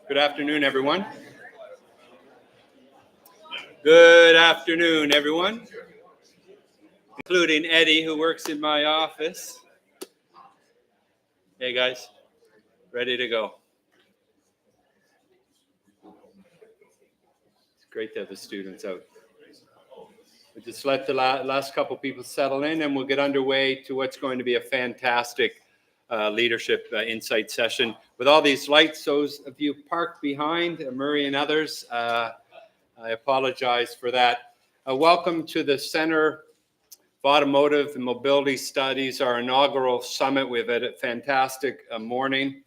Good afternoon, everyone. Good afternoon, everyone, including Eddie, who works in my office. Hey, guys, ready to go. It's great to have the students out. We'll just let the last couple people settle in, and we'll get underway to what's going to be a fantastic leadership insight session. With all these lights, those of you parked behind, Murray and others, I apologize for that. Welcome to the Center of Automotive and Mobility Studies, our inaugural summit. We've had a fantastic morning,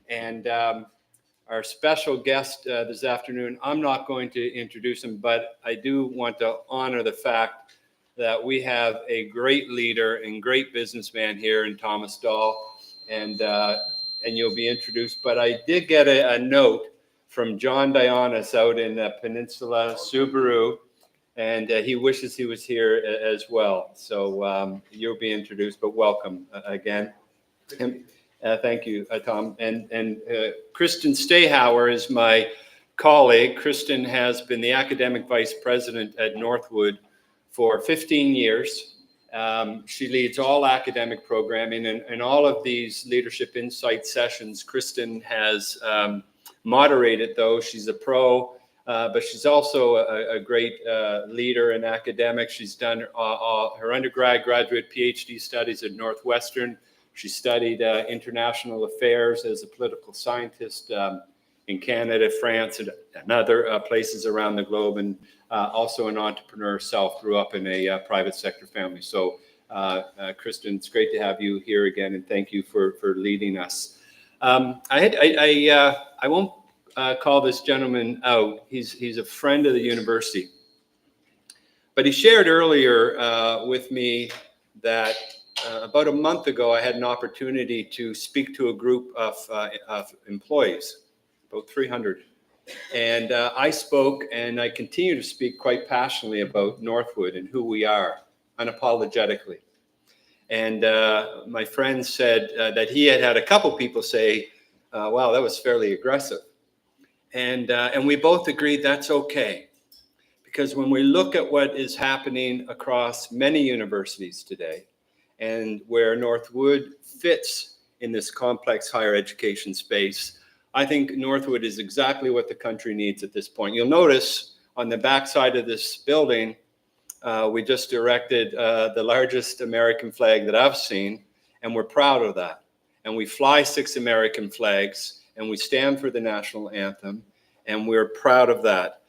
and our special guest this afternoon, I'm not going to introduce him, but I do want to honor the fact that we have a great leader and great businessman here in Thomas Dahl, and you'll be introduced. But I did get a note from John Dionis out in Peninsula Subaru, and he wishes he was here as well. So you'll be introduced, but welcome again. Thank you, Tom. And Kristen Stahauer is my colleague. Kristen has been the academic vice president at Northwood for 15 years. She leads all academic programming, and all of these leadership insight sessions, Kristen has moderated those. She's a pro, but she's also a great leader in academics. She's done her undergrad, graduate, PhD studies at Northwestern. She studied international affairs as a political scientist in Canada, France, and other places around the globe, and also an entrepreneur herself, grew up in a private sector family. So, Kristen, it's great to have you here again, and thank you for leading us. I won't call this gentleman out. He's a friend of the university, but he shared earlier with me that about a month ago, I had an opportunity to speak to a group of employees, about 300. And I spoke, and I continue to speak quite passionately about Northwood and who we are, unapologetically. And my friend said that he had a couple people say, wow, that was fairly aggressive. And we both agreed that's okay. Because when we look at what is happening across many universities today, and where Northwood fits in this complex higher education space, I think Northwood is exactly what the country needs at this point. You'll notice on the backside of this building, we just erected the largest American flag that I've seen, and we're proud of that. And we fly 6 American flags, and we stand for the national anthem, and we're proud of that.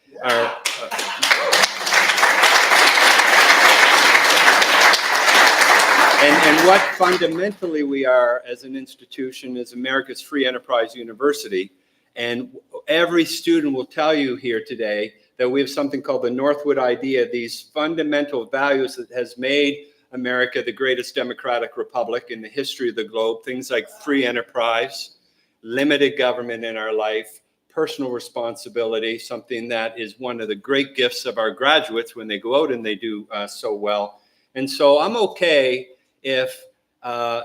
And what fundamentally we are as an institution is America's free enterprise university. And every student will tell you here today that we have something called the Northwood idea, these fundamental values that has made America the greatest democratic republic in the history of the globe. Things like free enterprise, limited government in our life, personal responsibility, something that is one of the great gifts of our graduates when they go out and they do so well. And so I'm okay if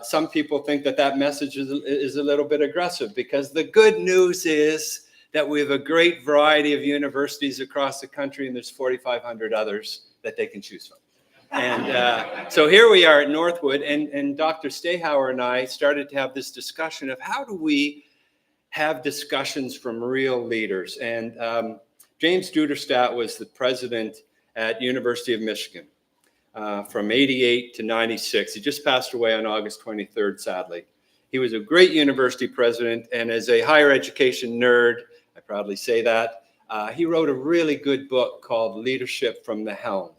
some people think that message is a little bit aggressive, because the good news is that we have a great variety of universities across the country, and there's 4,500 others that they can choose from. And so here we are at Northwood, and Dr. Stahauer and I started to have this discussion of how do we have discussions from real leaders. And James Duderstadt was the president at University of Michigan. From 88 to 96. He just passed away on August 23rd, sadly. He was a great university president, and as a higher education nerd, I proudly say that, he wrote a really good book called Leadership from the Helm.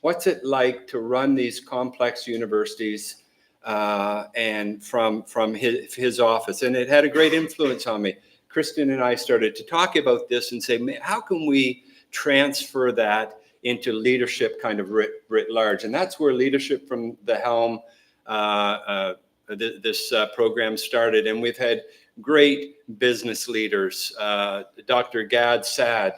What's it like to run these complex universities and from his office? And it had a great influence on me. Kristen and I started to talk about this and say, how can we transfer that into leadership kind of writ large? And that's where Leadership from the Helm, this program started. And we've had great business leaders. Dr. Gad Saad,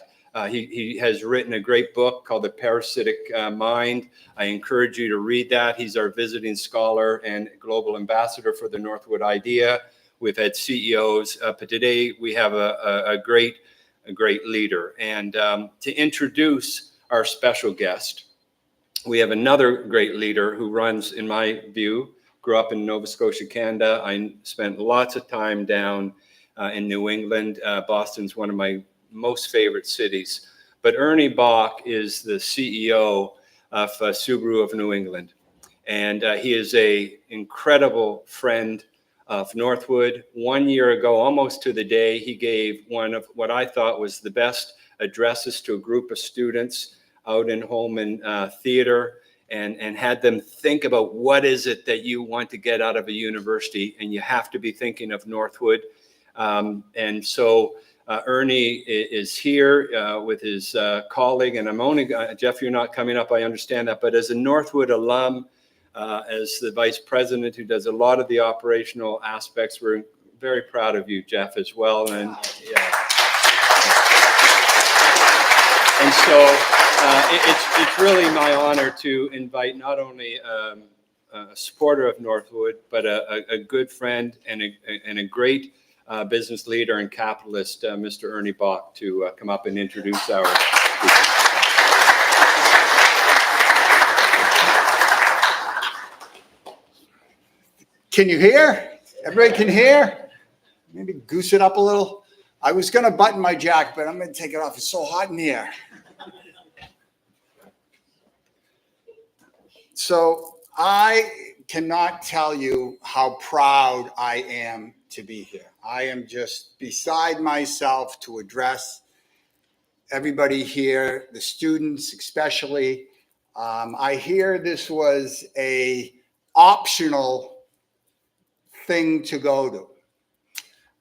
he has written a great book called The Parasitic Mind. I encourage you to read that. He's our visiting scholar and global ambassador for the Northwood idea. we've had CEOs, but today we have a great leader. And to introduce our special guest, we have another great leader who runs, in my view, grew up in Nova Scotia, Canada. I spent lots of time down in New England. Boston's one of my most favorite cities. But Ernie Bach is the CEO of Subaru of New England. And he is an incredible friend of Northwood. 1 year ago, almost to the day, he gave one of what I thought was the best addresses to a group of students out in Holman Theater, and had them think about what is it that you want to get out of a university, and you have to be thinking of Northwood. And so Ernie is here with his colleague, and I'm only, Jeff, you're not coming up, I understand that, but as a Northwood alum, as the vice president who does a lot of the operational aspects, we're very proud of you, Jeff, as well. And yeah. And so it's really my honor to invite not only a supporter of Northwood, but a good friend and a great business leader and capitalist, Mr. Ernie Bach, to come up and introduce our speaker. Can you hear? Everybody can hear? Maybe goose it up a little. I was going to button my jacket, but I'm going to take it off. It's so hot in here. So I cannot tell you how proud I am to be here. I am just beside myself to address everybody here, the students especially. I hear this was an optional thing to go to.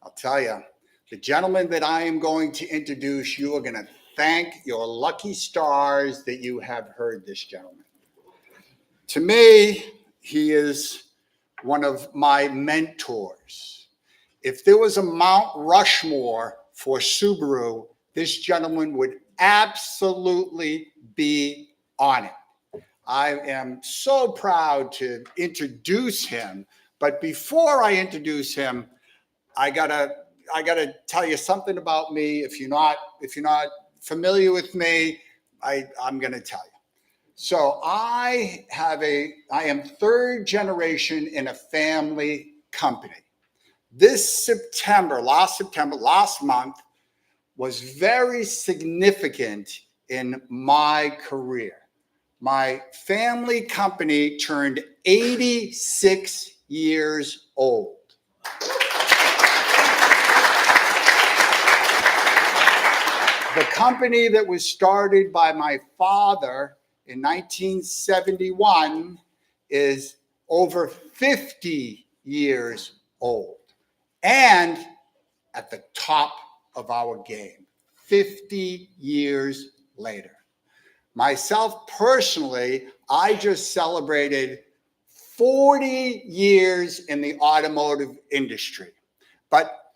I'll tell you, the gentleman that I am going to introduce, you are going to thank your lucky stars that you have heard this gentleman. To me, he is one of my mentors. If there was a Mount Rushmore for Subaru, this gentleman would absolutely be on it. I am so proud to introduce him. But before I introduce him, I gotta tell you something about me. If you're not familiar with me, I'm gonna tell you. So I am third generation in a family company. Last month, was very significant in my career. My family company turned 86 years old. The company that was started by my father in 1971 is over 50 years old and at the top of our game, 50 years later. Myself personally, I just celebrated 40 years in the automotive industry, but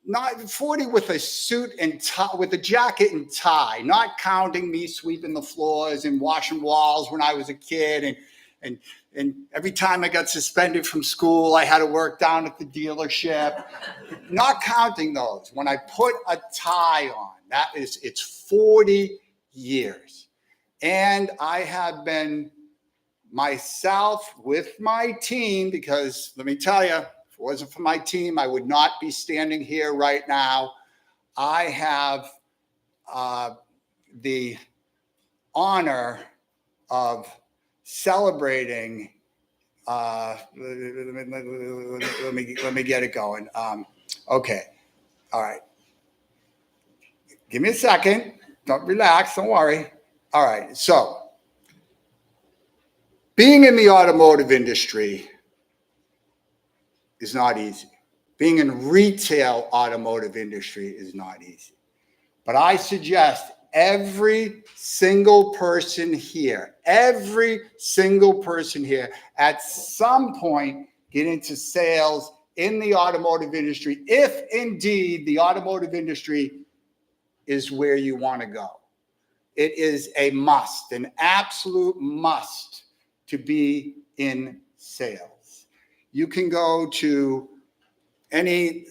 not 40 with a suit and tie, with a jacket and tie, not counting me sweeping the floors and washing walls when I was a kid. And every time I got suspended from school, I had to work down at the dealership. Not counting those. When I put a tie on, it's 40 years. And I have been myself with my team, because let me tell you, if it wasn't for my team, I would not be standing here right now. I have the honor of celebrating. Let me get it going. Okay, all right. Give me a second. Don't relax. Don't worry. All right. So, being in the automotive industry is not easy. Being in retail automotive industry is not easy. But I suggest every single person here at some point get into sales in the automotive industry, if indeed the automotive industry is where you want to go. It is a must, an absolute must to be in sales. You can go to any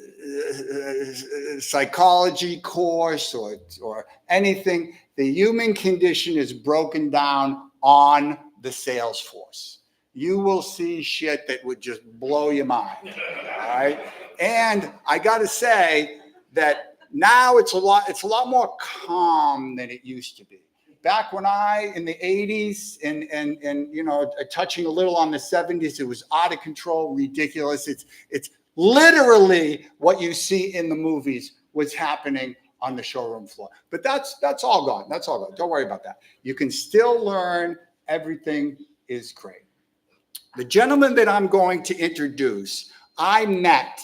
psychology course or anything, the human condition is broken down on the sales force. You will see shit that would just blow your mind. All right. And I got to say that now it's a lot more calm than it used to be. Back when in the 80s and you know, touching a little on the 70s, it was out of control, ridiculous. It's literally what you see in the movies was happening on the showroom floor. But that's all gone. That's all gone. Don't worry about that. You can still learn. Everything is great. The gentleman that I'm going to introduce, I met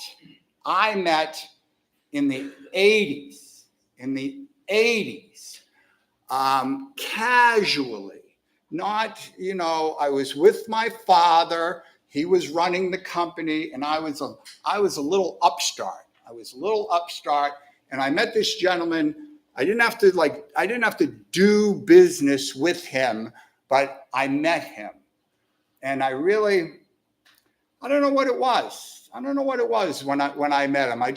in the 80s. Casually, not, you know, I was with my father. He was running the company, and I was a little upstart. And I met this gentleman. I didn't have to do business with him, but I met him, and I don't know what it was. When I met him. I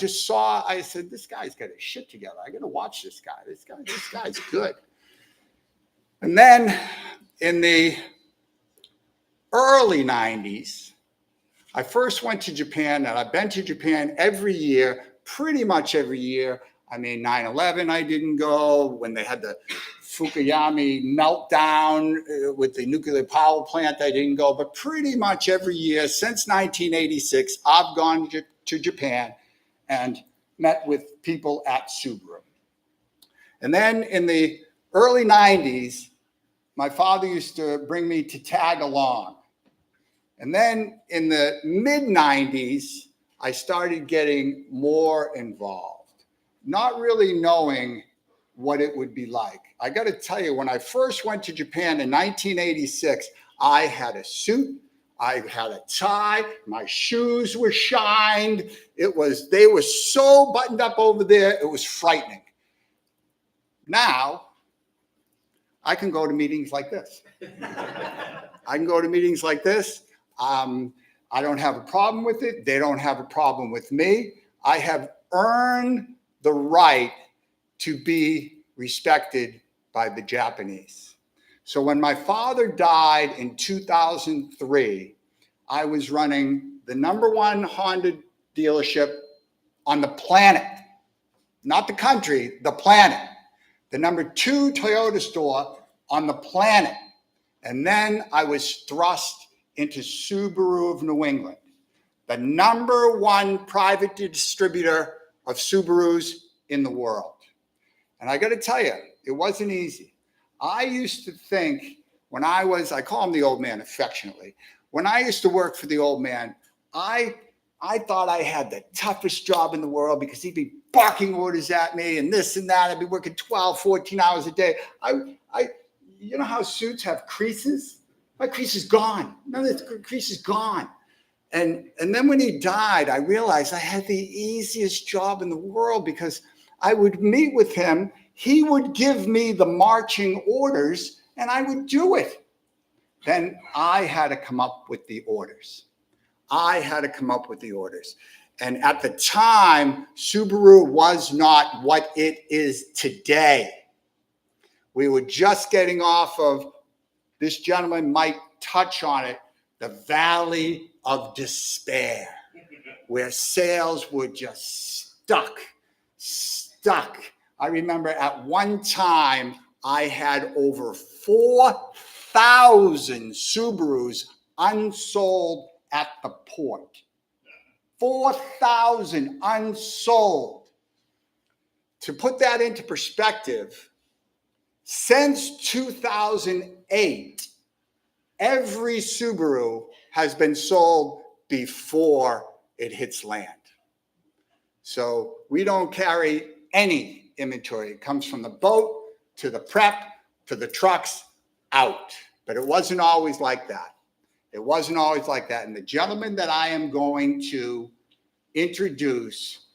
said, this guy's got his shit together. I got to watch this guy. This guy's good. And then in the early 90s, I first went to Japan, and I've been to Japan every year, pretty much every year. I mean, 9/11, I didn't go. When they had the Fukuyama meltdown with the nuclear power plant, I didn't go. But pretty much every year since 1986, I've gone to Japan and met with people at Subaru. And then in the early 90s, my father used to bring me to tag along. And then in the mid 90s, I started getting more involved, not really knowing what it would be like. I got to tell you, when I first went to Japan in 1986, I had a suit, I had a tie, my shoes were shined. They were so buttoned up over there, it was frightening. Now, I can go to meetings like this. I don't have a problem with it. They don't have a problem with me. I have earned the right to be respected by the Japanese. So when my father died in 2003, I was running the #1 Honda dealership on the planet, not the country, the planet. The #2 Toyota store on the planet. And then I was thrust into Subaru of New England, the #1 private distributor of Subarus in the world. And I got to tell you, it wasn't easy. I used to think I call him the old man affectionately. When I used to work for the old man, I thought I had the toughest job in the world because he'd be barking orders at me and this and that. I'd be working 12, 14 hours a day. You know how suits have creases? My crease is gone. None of the crease is gone. And then when he died, I realized I had the easiest job in the world because I would meet with him. He would give me the marching orders and I would do it. Then I had to come up with the orders. And at the time, Subaru was not what it is today. We were just getting off of, this gentleman might touch on it, the valley of despair, where sales were just stuck. I remember at one time, I had over 4,000 Subarus unsold at the port. 4,000 unsold. To put that into perspective, since 2008, every Subaru has been sold before it hits land. So we don't carry any inventory. It comes from the boat to the prep to the trucks out. But it wasn't always like that. And the gentleman that I am going to introduce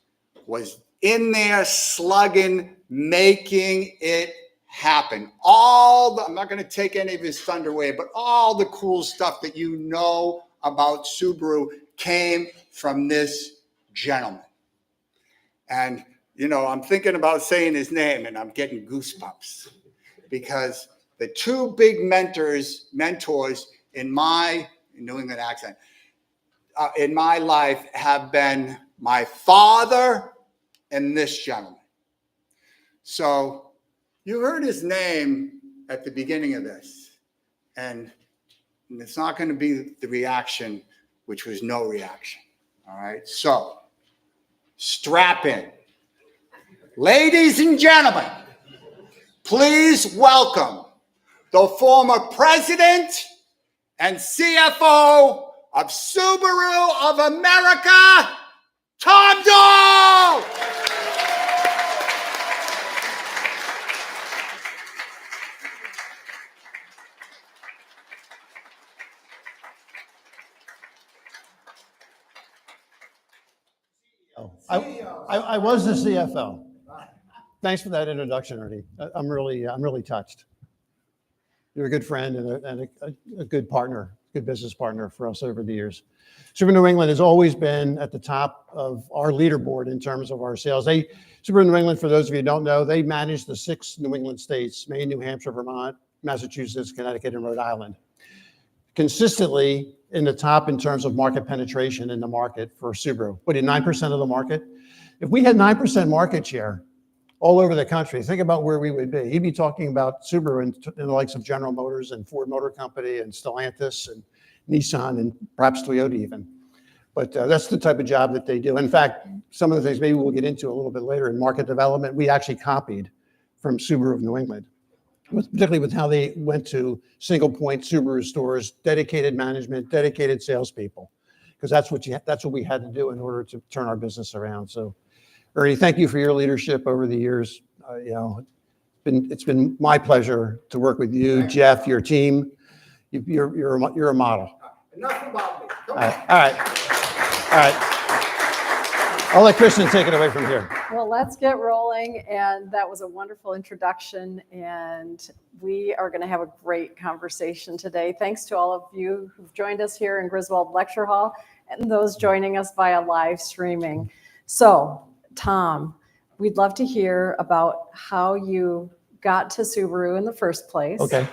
was in there slugging, making it happen. I'm not going to take any of his thunder away, but all the cool stuff that you know about Subaru came from this gentleman. And, you know, I'm thinking about saying his name and I'm getting goosebumps because the two big mentors in my New England accent, in my life have been my father and this gentleman. So you heard his name at the beginning of this, and it's not going to be the reaction, which was no reaction. All right. So strap in. Ladies and gentlemen, please welcome the former president and CFO of Subaru of America, Tom Dole. I was the CFO. Thanks for that introduction, Ernie. I'm really touched. You're a good friend and a good partner, good business partner for us over the years. Subaru New England has always been at the top of our leaderboard in terms of our sales. Subaru New England, for those of you who don't know, they manage the 6 New England states: Maine, New Hampshire, Vermont, Massachusetts, Connecticut, and Rhode Island. Consistently in the top in terms of market penetration in the market for Subaru. What, 9% of the market? If we had 9% market share all over the country, think about where we would be. You'd be talking about Subaru in the likes of General Motors and Ford Motor Company and Stellantis and Nissan and perhaps Toyota even. But that's the type of job that they do. In fact, some of the things maybe we'll get into a little bit later in market development, we actually copied from Subaru of New England, particularly with how they went to single point Subaru stores, dedicated management, dedicated salespeople, because that's what we had to do in order to turn our business around. So, Ernie, thank you for your leadership over the years. It's been my pleasure to work with you, Jeff, your team. You're a model. Enough about me. All right. I'll let Kristen take it away from here. Well, let's get rolling. And that was a wonderful introduction. And we are going to have a great conversation today. Thanks to all of you who've joined us here in Griswold Lecture Hall and those joining us via live streaming. So, Tom, we'd love to hear about how you got to Subaru in the first place. Okay.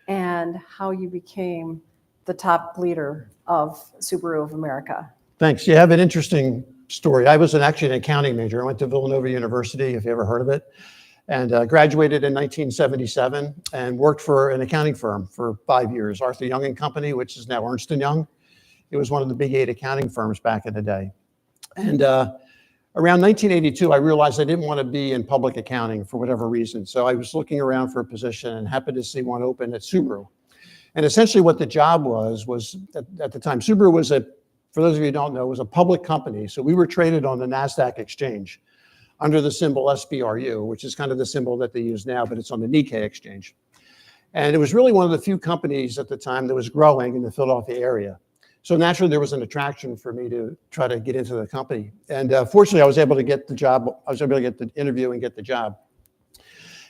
And how you became the top leader of Subaru of America. Thanks. You have an interesting story. I was actually an accounting major. I went to Villanova University, if you ever heard of it, and graduated in 1977 and worked for an accounting firm for 5 years, Arthur Young and Company, which is now Ernst & Young. It was one of the big 8 accounting firms back in the day. And around 1982, I realized I didn't want to be in public accounting for whatever reason. So I was looking around for a position and happened to see one open at Subaru. And essentially what the job was at the time, Subaru was for those of you who don't know, was a public company. So we were traded on the NASDAQ exchange under the symbol SBRU, which is kind of the symbol that they use now, but it's on the Nikkei exchange. And it was really one of the few companies at the time that was growing in the Philadelphia area. So naturally, there was an attraction for me to try to get into the company. And fortunately, I was able to get the job. I was able to get the interview and get the job.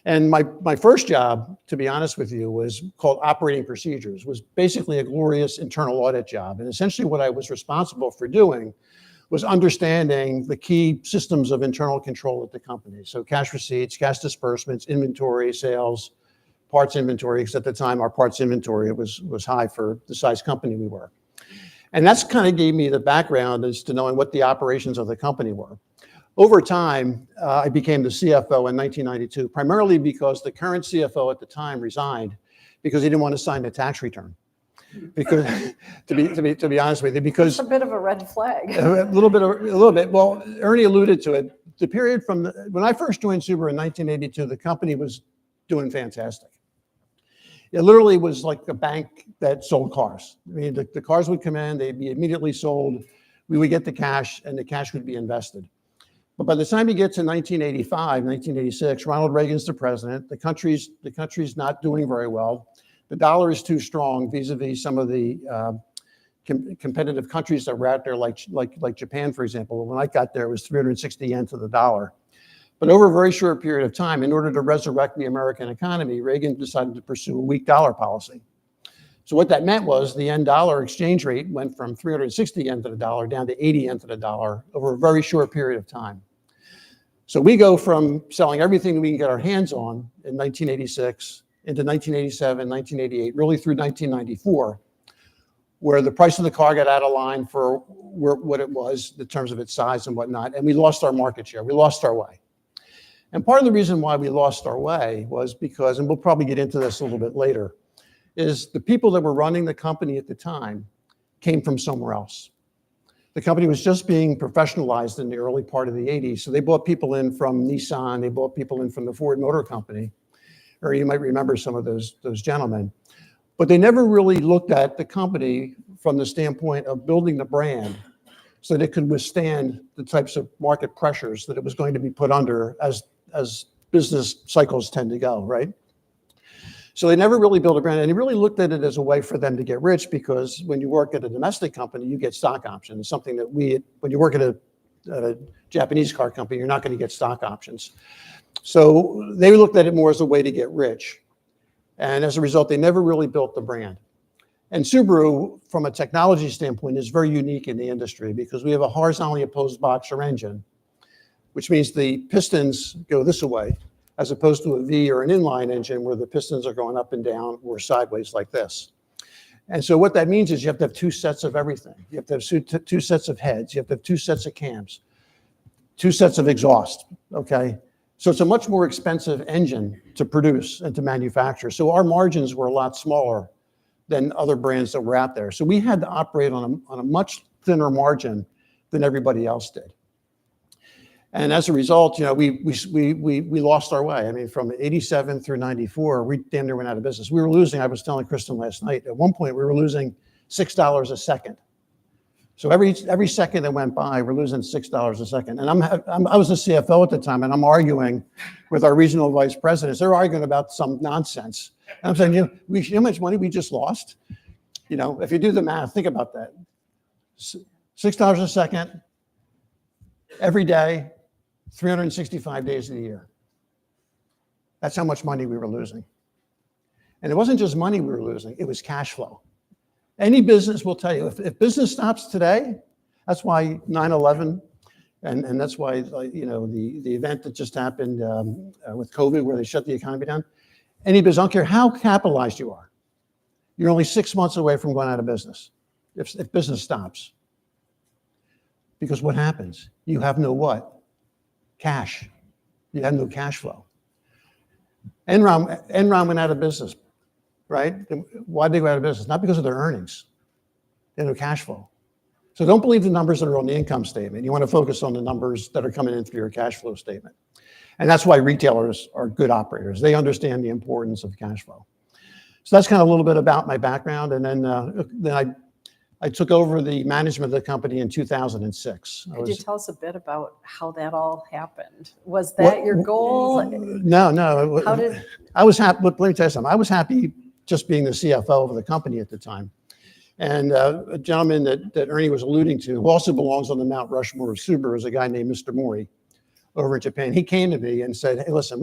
And my first job, to be honest with you, was called operating procedures, was basically a glorious internal audit job. And essentially what I was responsible for doing was understanding the key systems of internal control at the company. So cash receipts, cash disbursements, inventory, sales, parts inventory, because at the time our parts inventory was high for the size company we were. And that's kind of gave me the background as to knowing what the operations of the company were. Over time, I became the CFO in 1992, primarily because the current CFO at the time resigned because he didn't want to sign the tax return. Because, to be honest with you, because it's a bit of a red flag. A little bit. Well, Ernie alluded to it. The period from when I first joined Subaru in 1982, the company was doing fantastic. It literally was like a bank that sold cars. I mean, the cars would come in, they'd be immediately sold. We would get the cash, and the cash would be invested. But by the time you get to 1985, 1986, Ronald Reagan's the president. The country's not doing very well. The dollar is too strong vis-a-vis some of the competitive countries that were out there, like Japan, for example. When I got there, it was 360 yen to the dollar. But over a very short period of time, in order to resurrect the American economy, Reagan decided to pursue a weak dollar policy. So what that meant was the yen dollar exchange rate went from 360 yen to the dollar down to 80 yen to the dollar over a very short period of time. So we go from selling everything we can get our hands on in 1986 into 1987, 1988, really through 1994, where the price of the car got out of line for what it was in terms of its size and whatnot, and we lost our market share. We lost our way. And part of the reason why we lost our way was because, and we'll probably get into this a little bit later, is the people that were running the company at the time came from somewhere else. The company was just being professionalized in the early part of the 80s. So they brought people in from Nissan, they brought people in from the Ford Motor Company, or you might remember some of those gentlemen. But they never really looked at the company from the standpoint of building the brand so that it could withstand the types of market pressures that it was going to be put under as business cycles tend to go, right? So they never really built a brand, and they really looked at it as a way for them to get rich, because when you work at a domestic company, you get stock options, something that when you work at a Japanese car company, you're not going to get stock options. So they looked at it more as a way to get rich. And as a result, they never really built the brand. And Subaru, from a technology standpoint, is very unique in the industry because we have a horizontally opposed boxer engine, which means the pistons go this way, as opposed to a V or an inline engine where the pistons are going up and down or sideways like this. And so what that means is you have to have two sets of everything. You have to have two sets of heads. You have to have two sets of cams, two sets of exhaust, okay? So it's a much more expensive engine to produce and to manufacture. So our margins were a lot smaller than other brands that were out there. So we had to operate on a much thinner margin than everybody else did. And as a result, you know, we lost our way. I mean, from 87 through 94, we damn near went out of business. We were losing, I was telling Kristen last night, at one point we were losing $6 a second. So every second that went by, we're losing $6 a second. And I was the CFO at the time, and I'm arguing with our regional vice presidents. They're arguing about some nonsense. And I'm saying, you know how much money we just lost? You know, if you do the math, think about that. $6 a second, every day, 365 days of the year. That's how much money we were losing. And it wasn't just money we were losing, it was cash flow. Any business will tell you, if business stops today, that's why 9/11, and that's why, you know, the event that just happened with COVID where they shut the economy down, any business, I don't care how capitalized you are, you're only 6 months away from going out of business if business stops. Because what happens? You have no what? Cash. You have no cash flow. Enron went out of business, right? Why did they go out of business? Not because of their earnings. They had no cash flow. So don't believe the numbers that are on the income statement. You want to focus on the numbers that are coming in through your cash flow statement. And that's why retailers are good operators. They understand the importance of cash flow. So that's kind of a little bit about my background. And then I took over the management of the company in 2006. Could you tell us a bit about how that all happened? Was that your goal? No. How did? I was happy. Let me tell you something. I was happy just being the CFO of the company at the time. And a gentleman that Ernie was alluding to, who also belongs on the Mount Rushmore of Subaru, is a guy named Mr. Mori over in Japan. He came to me and said, hey, listen,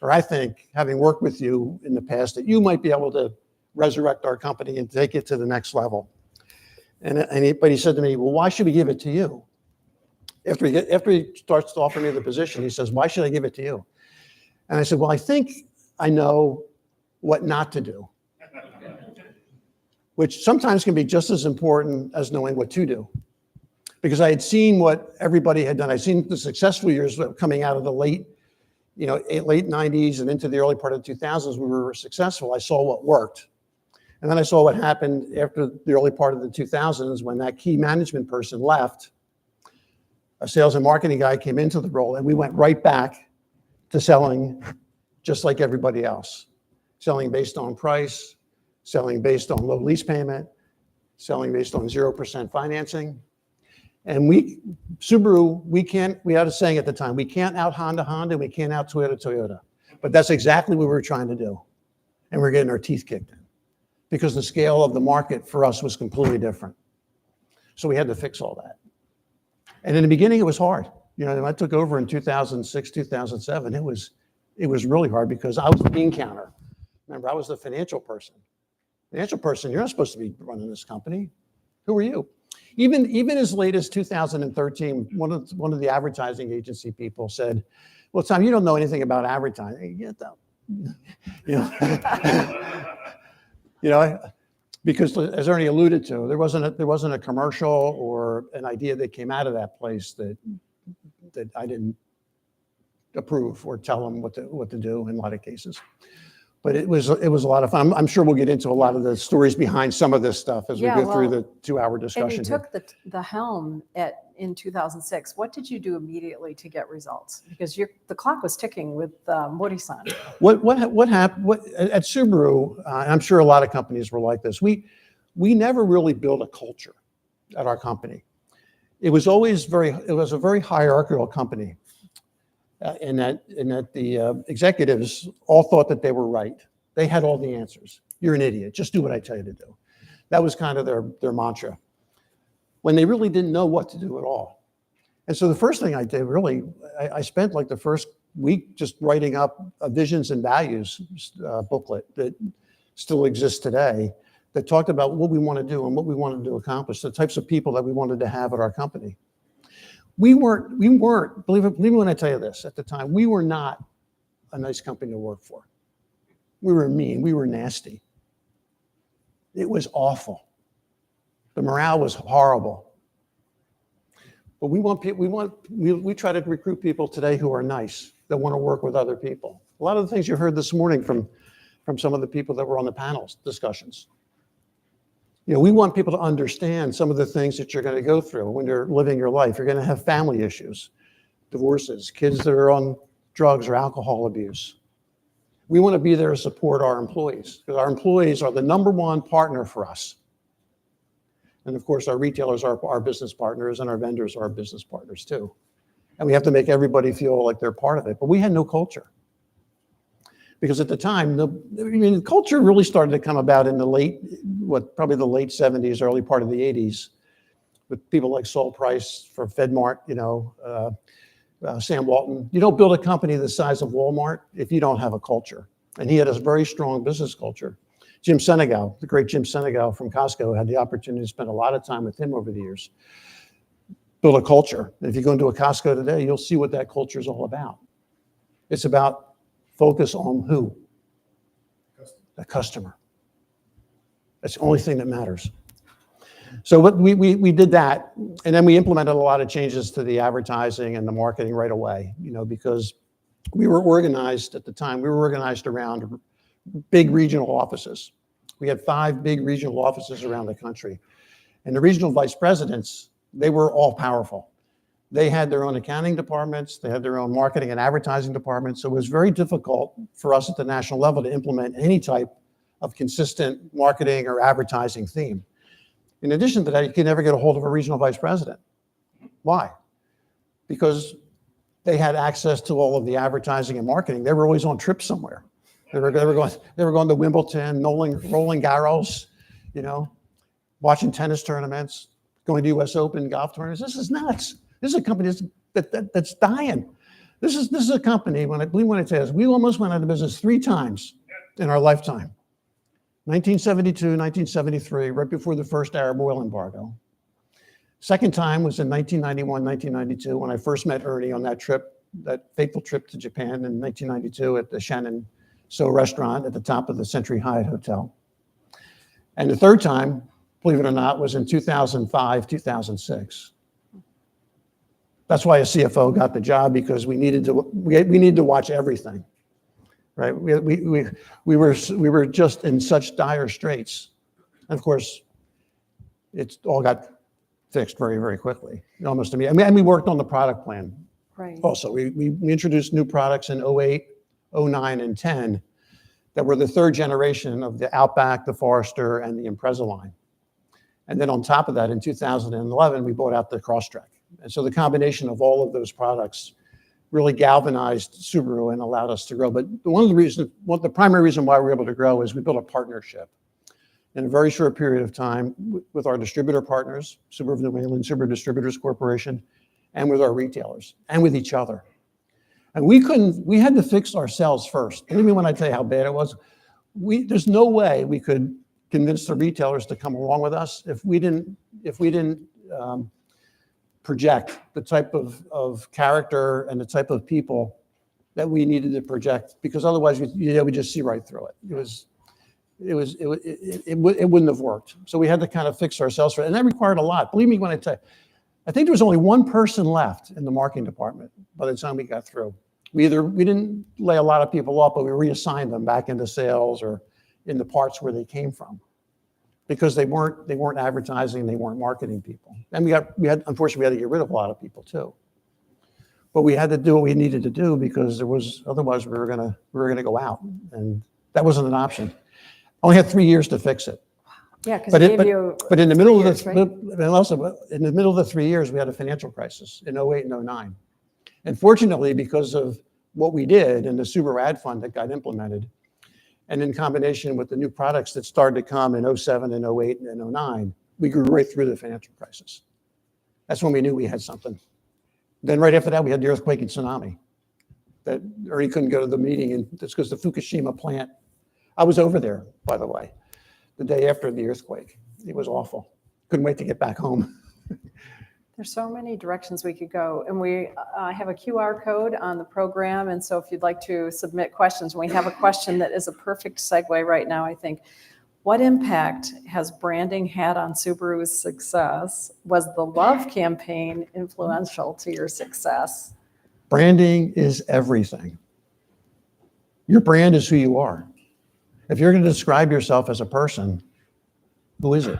I think, having worked with you in the past, that you might be able to resurrect our company and take it to the next level. But he said to me, well, why should we give it to you? After he starts to offer me the position, he says, why should I give it to you? And I said, well, I think I know what not to do, which sometimes can be just as important as knowing what to do. Because I had seen what everybody had done. I'd seen the successful years coming out of the late 90s and into the early part of the 2000s. We were successful. I saw what worked. And then I saw what happened after the early part of the 2000s when that key management person left. A sales and marketing guy came into the role, and we went right back to selling just like everybody else. Selling based on price, selling based on low lease payment, selling based on 0% financing. And Subaru, we had a saying at the time, we can't out Honda, we can't out Toyota. But that's exactly what we were trying to do. And we're getting our teeth kicked in, because the scale of the market for us was completely different. So we had to fix all that. And in the beginning, it was hard. You know, I took over in 2006, 2007. It was really hard because I was the bean counter. Remember, I was the financial person. Financial person, you're not supposed to be running this company. Who are you? Even as late as 2013, one of the advertising agency people said, "Well, Tom, you don't know anything about advertising." Get that, you know, you know, because as Ernie alluded to, there wasn't a commercial or an idea that came out of that place that I didn't approve or tell them what to do in a lot of cases. But it was a lot of fun. I'm sure we'll get into a lot of the stories behind some of this stuff as we go through the 2-hour discussion. And you took the helm in 2006. What did you do immediately to get results? Because the clock was ticking with Mori-san. What happened at Subaru? I'm sure a lot of companies were like this. We never really built a culture at our company. It was a very hierarchical company. In that the executives all thought that they were right. They had all the answers. You're an idiot. Just do what I tell you to do. That was kind of their mantra, when they really didn't know what to do at all. And so the first thing I did, really, I spent like the first week just writing up a visions and values booklet that still exists today, that talked about what we want to do and what we wanted to accomplish, the types of people that we wanted to have at our company. We weren't, believe me when I tell you this, at the time, we were not a nice company to work for. We were mean, we were nasty. It was awful. The morale was horrible. But we try to recruit people today who are nice, that want to work with other people. A lot of the things you heard this morning from some of the people that were on the panels discussions. You know, we want people to understand some of the things that you're going to go through when you're living your life. You're going to have family issues, divorces, kids that are on drugs or alcohol abuse. We want to be there to support our employees, because our employees are the number one partner for us. And of course, our retailers are our business partners, and our vendors are our business partners too. And we have to make everybody feel like they're part of it. But we had no culture. Because at the time, the culture really started to come about in probably the late 70s, early part of the 80s, with people like Saul Price from FedMart, Sam Walton. You don't build a company the size of Walmart if you don't have a culture. And he had a very strong business culture. Jim Senegal, the great Jim Senegal from Costco, had the opportunity to spend a lot of time with him over the years. Build a culture. And if you go into a Costco today, you'll see what that culture is all about. It's about focus on who? The customer. That's the only thing that matters. So what we did that, and then we implemented a lot of changes to the advertising and the marketing right away, because we were organized at the time. We were organized around big regional offices. We had 5 big regional offices around the country. And the regional vice presidents, they were all powerful. They had their own accounting departments. They had their own marketing and advertising departments. So it was very difficult for us at the national level to implement any type of consistent marketing or advertising theme. In addition to that, you can never get a hold of a regional vice president. Why? Because they had access to all of the advertising and marketing. They were always on trips somewhere. They were going to Wimbledon, Roland Garros, watching tennis tournaments, going to U.S. Open golf tournaments. This is nuts. This is a company that's dying. This is a company, when I tell you, we almost went out of business 3 times in our lifetime. 1972, 1973, right before the first Arab oil embargo. Second time was in 1991, 1992, when I first met Ernie on that trip, that fateful trip to Japan in 1992 at the Shannon So restaurant at the top of the Century Hyatt Hotel. And the third time, believe it or not, was in 2005, 2006. That's why a CFO got the job, because we needed to watch everything, right? We were just in such dire straits, and of course, it all got fixed very, very quickly, almost immediately. And we worked on the product plan. Right. Also, we introduced new products in 08, 09, and 10 that were the 3rd generation of the Outback, the Forester, and the Impreza line. And then on top of that, in 2011, we bought out the Crosstrek. And so the combination of all of those products really galvanized Subaru and allowed us to grow. But the primary reason why we were able to grow is we built a partnership in a very short period of time with our distributor partners, Subaru of New England, Subaru Distributors Corporation, and with our retailers, and with each other. And we had to fix ourselves first. Believe me when I tell you how bad it was. There's no way we could convince the retailers to come along with us. If we didn't project the type of character and the type of people that we needed to project, because otherwise we just see right through it. It wouldn't have worked. So we had to kind of fix ourselves for it, and that required a lot. Believe me when I tell you, I think there was only one person left in the marketing department by the time we got through. We didn't lay a lot of people off, but we reassigned them back into sales or in the parts where they came from, because they weren't advertising, they weren't marketing people. And unfortunately we had to get rid of a lot of people too. But we had to do what we needed to do, because otherwise we were gonna go out, and that wasn't an option. Only had 3 years to fix it. Yeah, because But in the middle of years, the right? and also in the middle of the 3 years, we had a financial crisis in 08 and 09. And fortunately, because of what we did and the Subaru ad fund that got implemented, and in combination with the new products that started to come in 07 and 08 and 09, we grew right through the financial crisis. That's when we knew we had something. Then right after that, we had the earthquake and tsunami. That Ernie couldn't go to the meeting, and that's because the Fukushima plant. I was over there, by the way, the day after the earthquake. It was awful. Couldn't wait to get back home. There's so many directions we could go, and we have a QR code on the program, and so if you'd like to submit questions, we have a question that is a perfect segue right now, I think. What impact has branding had on Subaru's success? Was the Love campaign influential to your success? Branding is everything. Your brand is who you are. If you're going to describe yourself as a person, who is it?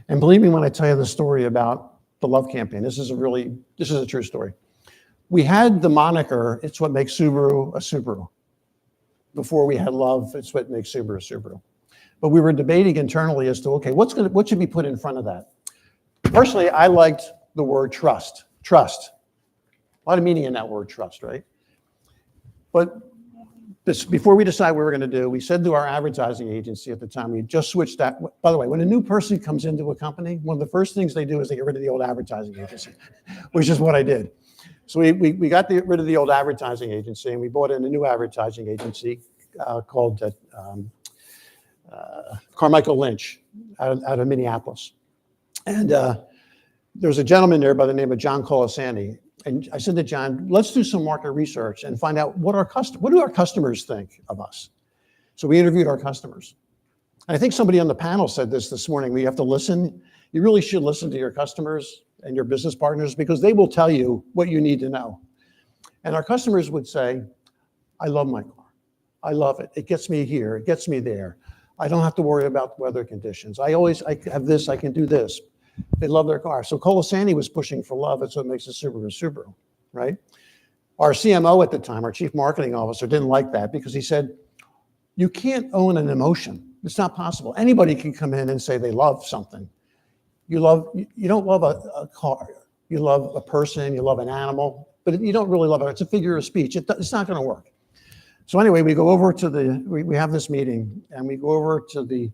And believe me when I tell you the story about the Love campaign. This is a true story. We had the moniker, "It's what makes Subaru a Subaru." Before we had Love, "It's what makes Subaru a Subaru." But we were debating internally as to, okay, what should be put in front of that? Personally, I liked the word trust. Trust. A lot of meaning in that word trust, right? But before we decided what we were going to do, we said to our advertising agency at the time, we just switched that. By the way, when a new person comes into a company, one of the first things they do is they get rid of the old advertising agency, which is what I did. So we got rid of the old advertising agency, and we bought in a new advertising agency called Carmichael Lynch out of Minneapolis. And there was a gentleman there by the name of John Colasani. And I said to John, let's do some market research and find out what do our customers think of us? So we interviewed our customers. And I think somebody on the panel said this morning, we have to listen. You really should listen to your customers and your business partners, because they will tell you what you need to know. And our customers would say, I love my car. I love it. It gets me here. It gets me there. I don't have to worry about weather conditions. I have this, I can do this. They love their car. So Colasani was pushing for love. That's what makes a Subaru, right? Our CMO at the time, our chief marketing officer, didn't like that, because he said, you can't own an emotion. It's not possible. Anybody can come in and say they love something. You don't love a car. You love a person, you love an animal, but you don't really love it. It's a figure of speech. It's not going to work. So anyway, we go over to we have this meeting, and we go over to the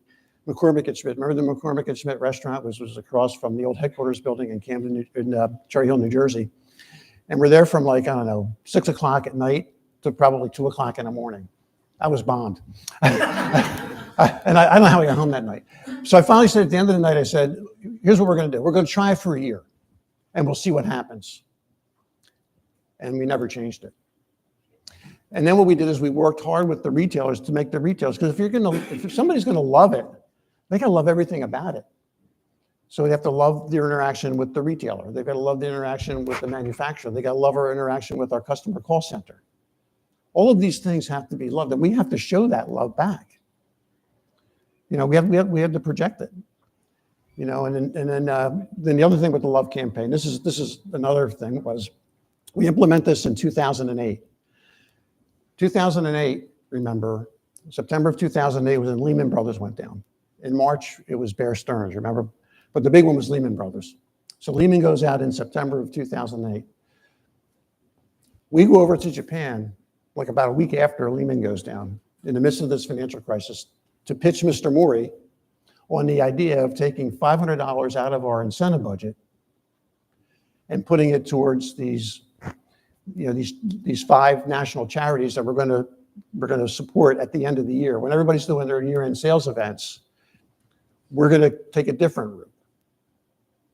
McCormick and Schmidt. Remember the McCormick and Schmidt restaurant was across from the old headquarters building in Camden, in Cherry Hill, New Jersey. And we're there from 6 o'clock at night to probably 2 o'clock in the morning. I was bombed. And I don't know how I got home that night. So I finally said at the end of the night, I said, here's what we're going to do. We're going to try it for a year, and we'll see what happens. And we never changed it. And then what we did is we worked hard with the retailers to make the retailers, because if somebody's going to love it, they got to love everything about it. So they have to love their interaction with the retailer. They've got to love the interaction with the manufacturer. They got to love our interaction with our customer call center. All of these things have to be loved, and we have to show that love back. We have to project it. And then the other thing with the Love campaign, this is another thing, was we implement this in 2008. 2008, remember, September of 2008 was when Lehman Brothers went down. In March, it was Bear Stearns, remember? But the big one was Lehman Brothers. So Lehman goes out in September of 2008. We go over to Japan, like about a week after Lehman goes down, in the midst of this financial crisis, to pitch Mr. Mori on the idea of taking $500 out of our incentive budget and putting it towards these 5 national charities that we're going to support at the end of the year. When everybody's doing their year-end sales events, we're going to take a different route.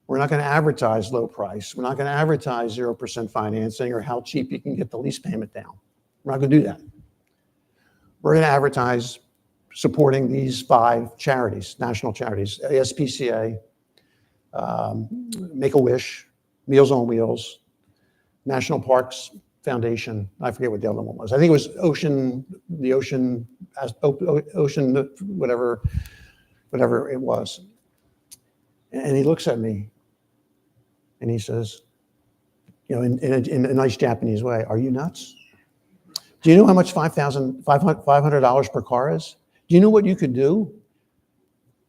We're not going to advertise low price. We're not going to advertise 0% financing or how cheap you can get the lease payment down. We're not going to do that. We're going to advertise supporting these 5 charities, national charities, ASPCA, Make-A-Wish, Meals on Wheels, National Parks Foundation. I forget what the other one was. I think it was Ocean, whatever it was. And he looks at me and he says, you know, in a nice Japanese way, "Are you nuts? Do you know how much $500 per car is? Do you know what you could do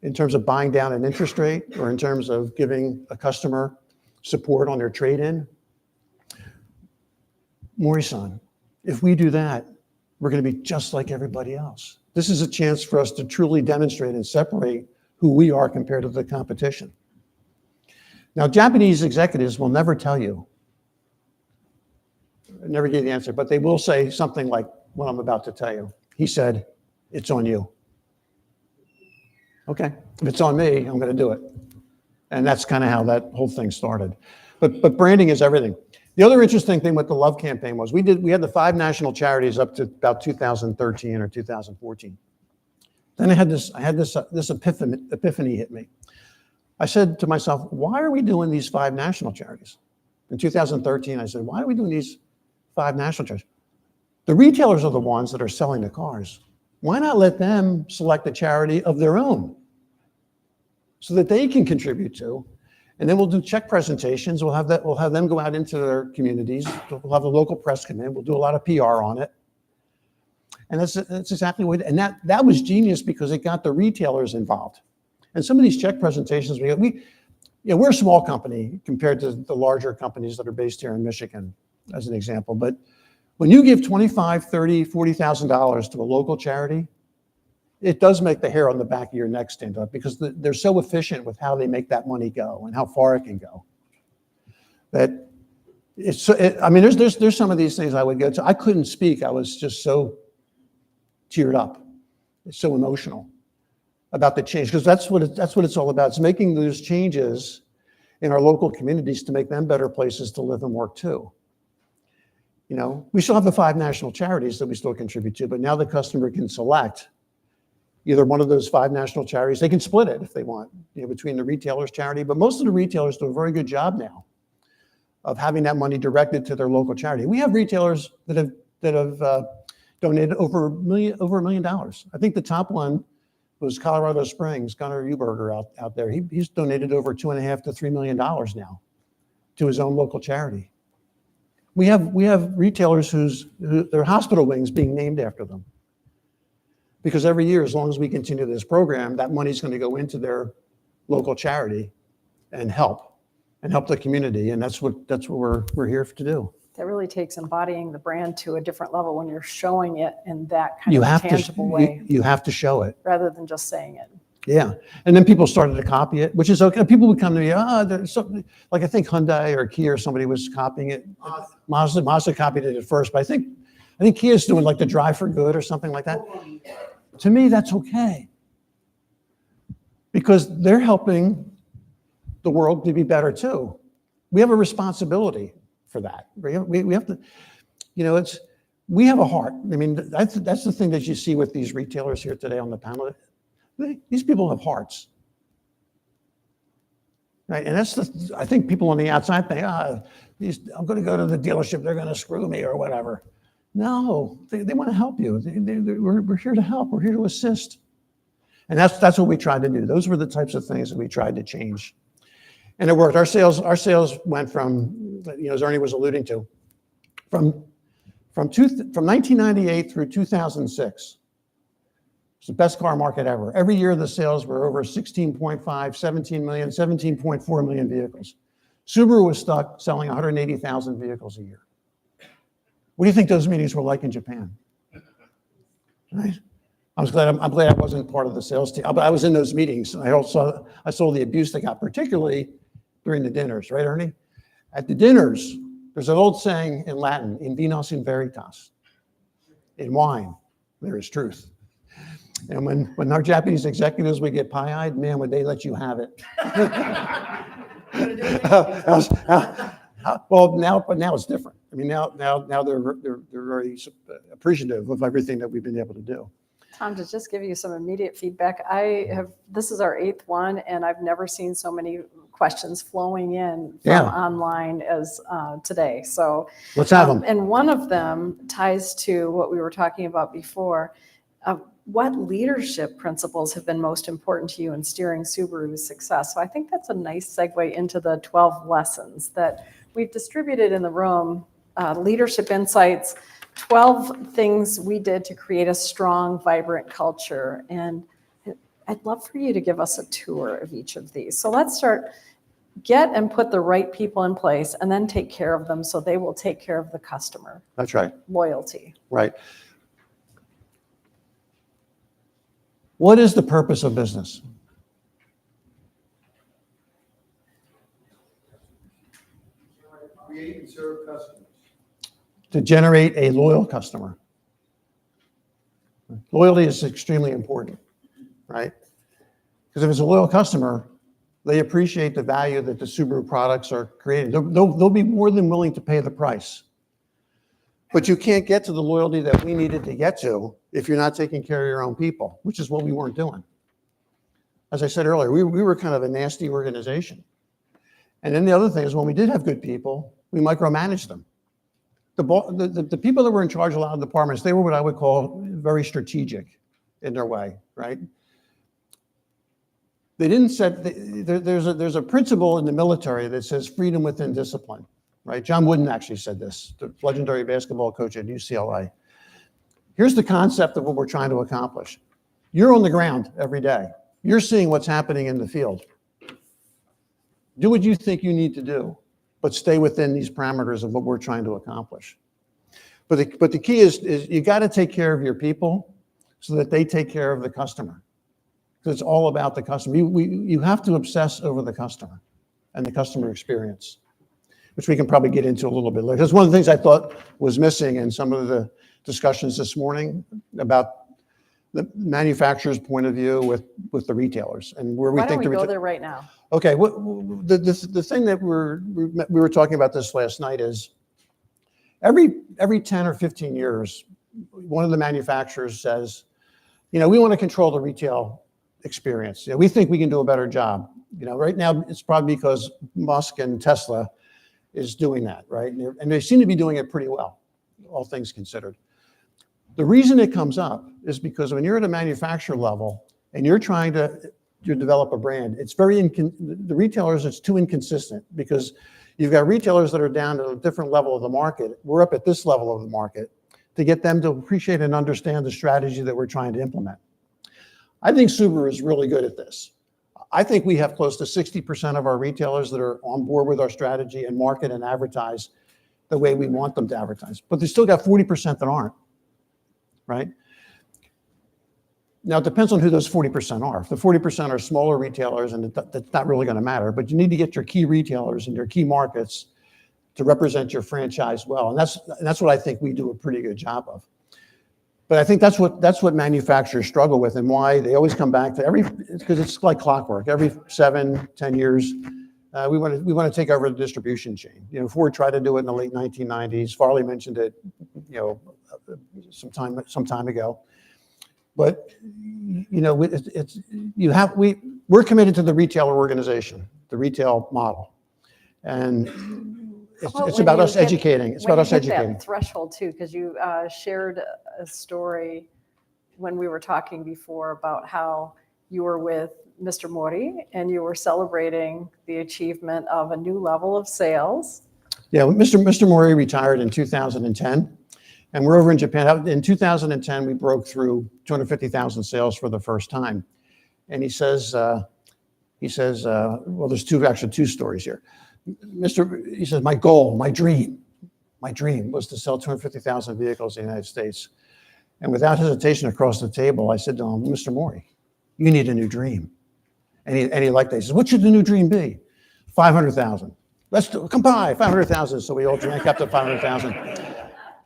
in terms of buying down an interest rate or in terms of giving a customer support on their trade-in? Mori-san, if we do that, we're going to be just like everybody else. This is a chance for us to truly demonstrate and separate who we are compared to the competition." Now, Japanese executives will never tell you, never give the answer, but they will say something like what I'm about to tell you. He said, "It's on you." Okay, if it's on me, I'm going to do it. And that's kind of how that whole thing started. But branding is everything. The other interesting thing with the Love campaign was we had the 5 national charities up to about 2013 or 2014. Then I had this epiphany hit me. I said to myself, why are we doing these 5 national charities? In 2013, I said, why are we doing these 5 national charities? The retailers are the ones that are selling the cars. Why not let them select a charity of their own so that they can contribute to? And then we'll do check presentations. We'll have them go out into their communities. We'll have the local press come in. We'll do a lot of PR on it. And that's exactly what, and that was genius because it got the retailers involved. And some of these check presentations, we're a small company compared to the larger companies that are based here in Michigan, as an example. But when you give $25,000, $30,000, $40,000 to a local charity, it does make the hair on the back of your neck stand up because they're so efficient with how they make that money go and how far it can go. That there's some of these things I would go to. I couldn't speak. I was just so teared up. It's so emotional about the change because that's what it's all about. It's making those changes in our local communities to make them better places to live and work too. You know, we still have the 5 national charities that we still contribute to, but now the customer can select either one of those 5 national charities. They can split it if they want, between the retailer's charity, but most of the retailers do a very good job now of having that money directed to their local charity. We have retailers that have donated over $1 million. I think the top one was Colorado Springs, Gunnar Uberger out there. He's donated over $2.5 to $3 million now to his own local charity. We have retailers whose their hospital wings being named after them. Because every year, as long as we continue this program, that money's going to go into their local charity and help the community. And that's what we're here to do. That really takes embodying the brand to a different level when you're showing it in that kind of tangible way. You have to show it. Rather than just saying it. Yeah. And then people started to copy it, which is okay. People would come to me, there's something, like I think Hyundai or Kia or somebody was copying it. Mazda copied it at first, but I think Kia's doing like the drive for good or something like that. To me, that's okay. Because they're helping the world to be better too. We have a responsibility for that. We have to, we have a heart. I mean, that's the thing that you see with these retailers here today on the panel. These people have hearts. Right? And I think people on the outside think, I'm going to go to the dealership, they're going to screw me or whatever. No, they want to help you. We're here to help. We're here to assist. And that's what we tried to do. Those were the types of things that we tried to change. And it worked. Our sales went from, as Ernie was alluding to, from 1998 through 2006. It's the best car market ever. Every year the sales were over 16.5, 17 million, 17.4 million vehicles. Subaru was stuck selling 180,000 vehicles a year. What do you think those meetings were like in Japan? Right? I'm glad I wasn't part of the sales team, but I was in those meetings. I saw the abuse they got, particularly during the dinners, right, Ernie? At the dinners, there's an old saying in Latin, in vinos in veritas. In wine, there is truth. And when our Japanese executives would get pie-eyed, man, would they let you have it. Well, now it's different. I mean, now they're very appreciative of everything that we've been able to do. Tom, to just give you some immediate feedback, this is our 8th one, and I've never seen so many questions flowing in from online as today. So let's have them. And one of them ties to what we were talking about before. What leadership principles have been most important to you in steering Subaru's success? So I think that's a nice segue into the 12 lessons that we've distributed in the room, leadership insights, 12 things we did to create a strong, vibrant culture. And I'd love for you to give us a tour of each of these. So let's start, get and put the right people in place and then take care of them so they will take care of the customer. That's right. Loyalty. Right. What is the purpose of business? Create and serve customers. To generate a loyal customer. Loyalty is extremely important, right? Because if it's a loyal customer, they appreciate the value that the Subaru products are creating. They'll be more than willing to pay the price. But you can't get to the loyalty that we needed to get to if you're not taking care of your own people, which is what we weren't doing. As I said earlier, we were kind of a nasty organization. And then the other thing is when we did have good people, we micromanaged them. The people that were in charge of a lot of departments, they were what I would call very strategic in their way, right? They didn't set, there's a principle in the military that says freedom within discipline, right? John Wooden actually said this, the legendary basketball coach at UCLA. Here's the concept of what we're trying to accomplish. You're on the ground every day. You're seeing what's happening in the field. Do what you think you need to do, but stay within these parameters of what we're trying to accomplish. But the key is you got to take care of your people so that they take care of the customer. Because it's all about the customer. You have to obsess over the customer and the customer experience, which we can probably get into a little bit later. That's one of the things I thought was missing in some of the discussions this morning about the manufacturer's point of view with the retailers and where we Why think don't we go there right now? Okay, the thing that we were talking about this last night is every 10 or 15 years, one of the manufacturers says, we want to control the retail experience. We think we can do a better job. Right now it's probably because Musk and Tesla is doing that, right? And they seem to be doing it pretty well, all things considered. The reason it comes up is because when you're at a manufacturer level and you're trying to develop a brand, it's the retailers, it's too inconsistent because you've got retailers that are down at a different level of the market. We're up at this level of the market to get them to appreciate and understand the strategy that we're trying to implement. I think Subaru is really good at this. I think we have close to 60% of our retailers that are on board with our strategy and market and advertise the way we want them to advertise. But they still got 40% that aren't, right? Now, it depends on who those 40% are. If the 40% are smaller retailers, and that's not really going to matter, but you need to get your key retailers in your key markets to represent your franchise well. And that's what I think we do a pretty good job of. But I think that's what manufacturers struggle with and why they always come back to because it's like clockwork. Every 7-10 years, we want to take over the distribution chain. Ford tried to do it in the late 1990s. Farley mentioned it, some time ago. But we're committed to the retailer organization, the retail model, and it's about us educating. It's about us educating. That threshold too, because you shared a story when we were talking before about how you were with Mr. Mori and you were celebrating the achievement of a new level of sales. Yeah, Mr. Mori retired in 2010. And we're over in Japan. In 2010, we broke through 250,000 sales for the first time. And he says, well, there's two stories here. He says, my goal, my dream was to sell 250,000 vehicles in the United States. And without hesitation across the table, I said to him, Mr. Mori, you need a new dream. And he liked that. He says, what should the new dream be? 500,000. Come by, 500,000. So we all drank up to 500,000.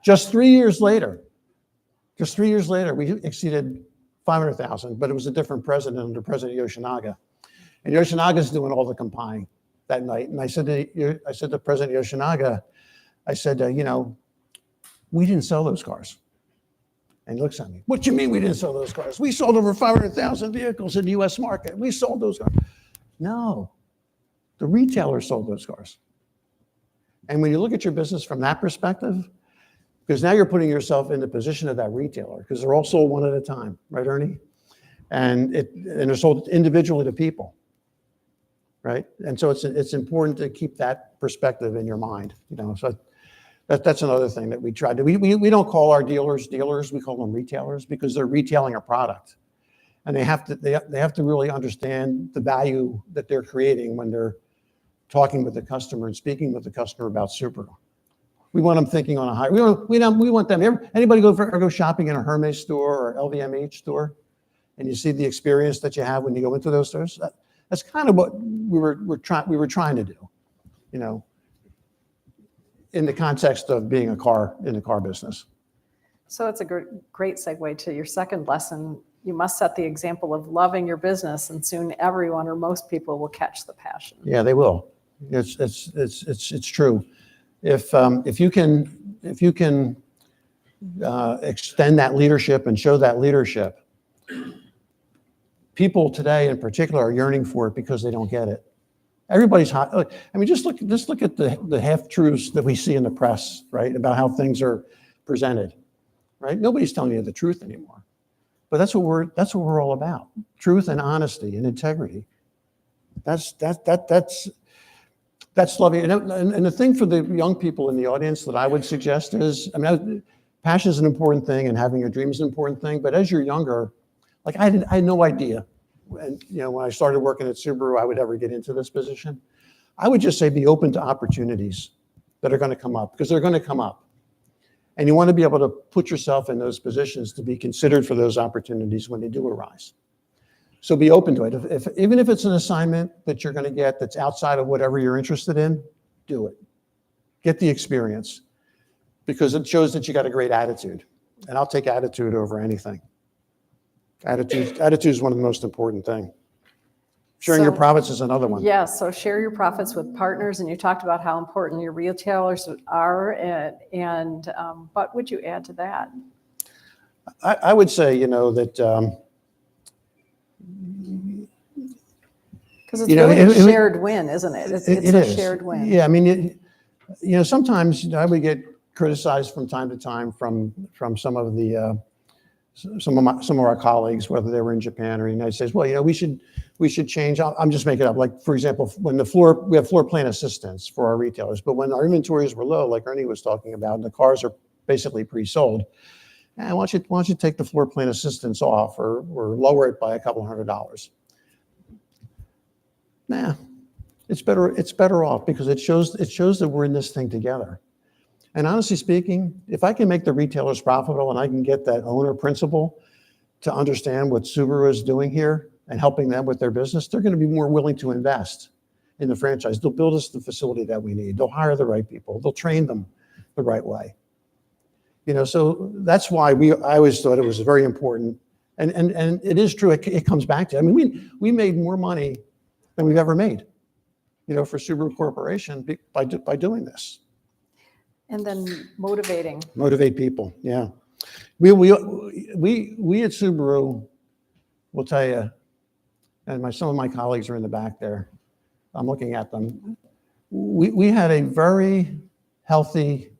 Just 3 years later, we exceeded 500,000, but it was a different president under President Yoshinaga. And Yoshinaga's doing all the complying that night. And I said to President Yoshinaga, I said, we didn't sell those cars. And he looks at me, what do you mean we didn't sell those cars? We sold over 500,000 vehicles in the US market. We sold those cars. No, the retailer sold those cars. And when you look at your business from that perspective, because now you're putting yourself in the position of that retailer, because they're all sold one at a time, right, Ernie? And they're sold individually to people, right? And so it's important to keep that perspective in your mind, So that's another thing that we try to. We don't call our dealers, we call them retailers, because they're retailing a product, and they have to really understand the value that they're creating when they're talking with the customer and speaking with the customer about Subaru. We want them thinking on a high. We want them. Anybody go shopping in a Hermes store or LVMH store, and you see the experience that you have when you go into those stores? That's kind of what we were trying to do, in the context of being in the car business. So it's a great segue to your second lesson. You must set the example of loving your business, and soon everyone or most people will catch the passion. Yeah, they will. It's true. If you can extend that leadership and show that leadership, people today in particular are yearning for it because they don't get it. Everybody's hot. I mean, just look at the half-truths that we see in the press, right, about how things are presented, right? Nobody's telling you the truth anymore. But that's what we're all about: truth and honesty and integrity. That's loving. And the thing for the young people in the audience that I would suggest is, passion is an important thing, and having a dream is an important thing. But as you're younger, like I had no idea. And when I started working at Subaru, I would ever get into this position. I would just say be open to opportunities that are going to come up, because they're going to come up. And you want to be able to put yourself in those positions to be considered for those opportunities when they do arise. So be open to it. Even if it's an assignment that you're going to get that's outside of whatever you're interested in, do it. Get the experience, because it shows that you got a great attitude. And I'll take attitude over anything. Attitude is one of the most important things. Sharing your profits is another one. Yeah, so share your profits with partners, and you talked about how important your retailers are, and what would you add to that? I would say, that because it's really a shared win, isn't it? It's a shared win. Yeah, I mean, sometimes I would get criticized from time to time from some of our colleagues, whether they were in Japan or the United States. Well, we should change. I'm just making it up. Like, for example, when we have floor plan assistance for our retailers, but when our inventories were low, like Ernie was talking about, and the cars are basically pre-sold, why don't you take the floor plan assistance off or lower it by a couple $100? Nah, it's better off, because it shows that we're in this thing together. And honestly speaking, if I can make the retailers profitable and I can get that owner principal to understand what Subaru is doing here and helping them with their business, they're going to be more willing to invest in the franchise. They'll build us the facility that we need. They'll hire the right people. They'll train them the right way. So that's why I always thought it was very important. And it is true. It comes back to, we made more money than we've ever made, for Subaru Corporation by doing this. And then motivate people. Yeah. We at Subaru will tell you, and some of my colleagues are in the back there. I'm looking at them. We had a very healthy,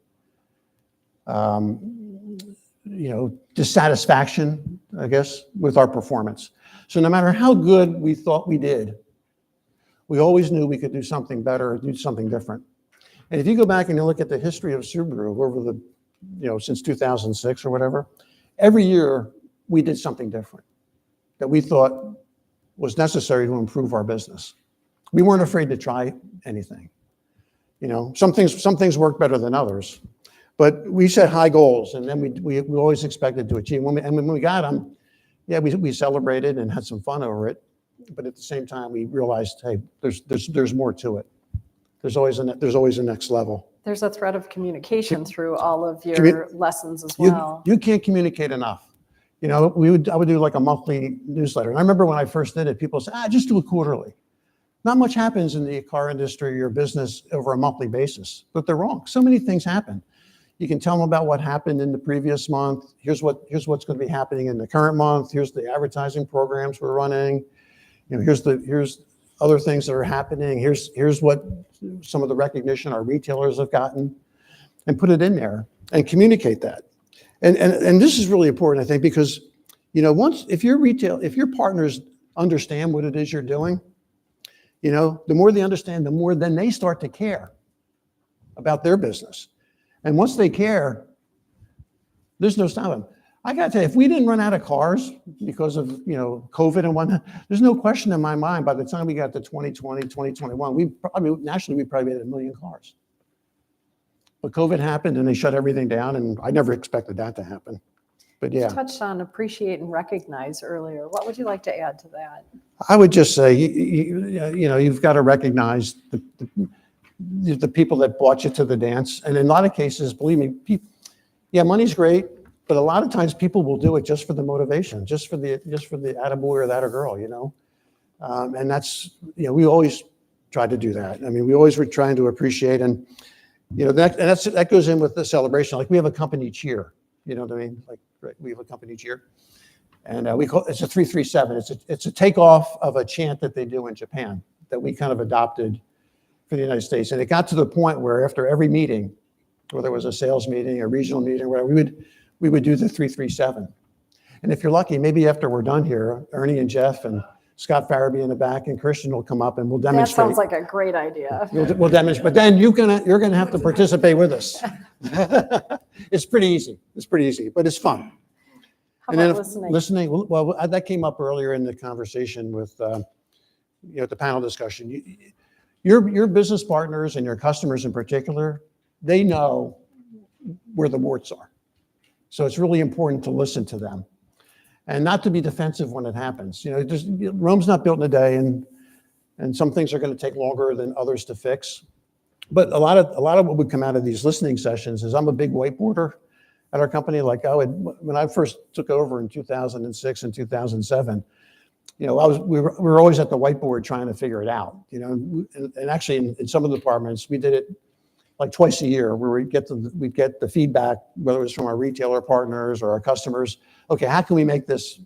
dissatisfaction, I guess, with our performance. So no matter how good we thought we did, we always knew we could do something better or do something different. And if you go back and you look at the history of Subaru over since 2006 or whatever, every year we did something different that we thought was necessary to improve our business. We weren't afraid to try anything. Some things work better than others, but we set high goals, and then we always expected to achieve. When we got them, yeah, we celebrated and had some fun over it. But at the same time, we realized, hey, there's more to it. There's always a next level. There's a thread of communication through all of your lessons as well. You can't communicate enough. I would do like a monthly newsletter. And I remember when I first did it, people said, just do it quarterly. Not much happens in the car industry or business over a monthly basis, but they're wrong. So many things happen. You can tell them about what happened in the previous month. Here's what's going to be happening in the current month. Here's the advertising programs we're running. Here's other things that are happening. Here's what some of the recognition our retailers have gotten, and put it in there and communicate that. And this is really important, I think, because if your partners understand what it is you're doing, the more they understand, the more then they start to care about their business. And once they care, there's no stopping. I got to tell you, if we didn't run out of cars because of COVID and whatnot, there's no question in my mind. By the time we got to 2020, 2021, nationally we probably had 1 million cars. But COVID happened and they shut everything down, and I never expected that to happen. But yeah, You touched on appreciate and recognize earlier. What would you like to add to that? I would just say you've got to recognize the people that brought you to the dance, and in a lot of cases, believe me, money's great. But a lot of times people will do it just for the motivation, just for the attaboy or that girl, and that's, we always try to do that. I mean, we always were trying to appreciate, and that goes in with the celebration. Like we have a company cheer, you know what I mean? Like right, we have a company cheer, and it's a 3-3-7. It's a takeoff of a chant that they do in Japan that we kind of adopted for the United States. And it got to the point where after every meeting, whether it was a sales meeting, a regional meeting, or whatever, we would do the 3-3-7. And if you're lucky, maybe after we're done here, Ernie and Jeff and Scott Farabee in the back and Christian will come up and we'll demonstrate. That sounds like a great idea. We'll demonstrate, but then you're gonna have to participate with us. It's pretty easy, but it's fun. How And then about if- listening? Listening, well, that came up earlier in the conversation with, the panel discussion. Your business partners and your customers in particular, they know where the warts are. So it's really important to listen to them and not to be defensive when it happens. Rome's not built in a day, and some things are going to take longer than others to fix. But a lot of what would come out of these listening sessions is I'm a big whiteboarder at our company. Like when I first took over in 2006 and 2007, we were always at the whiteboard trying to figure it out. And actually in some of the departments we did it like twice a year, where we'd get the feedback, whether it was from our retailer partners or our customers. Okay, how can we make this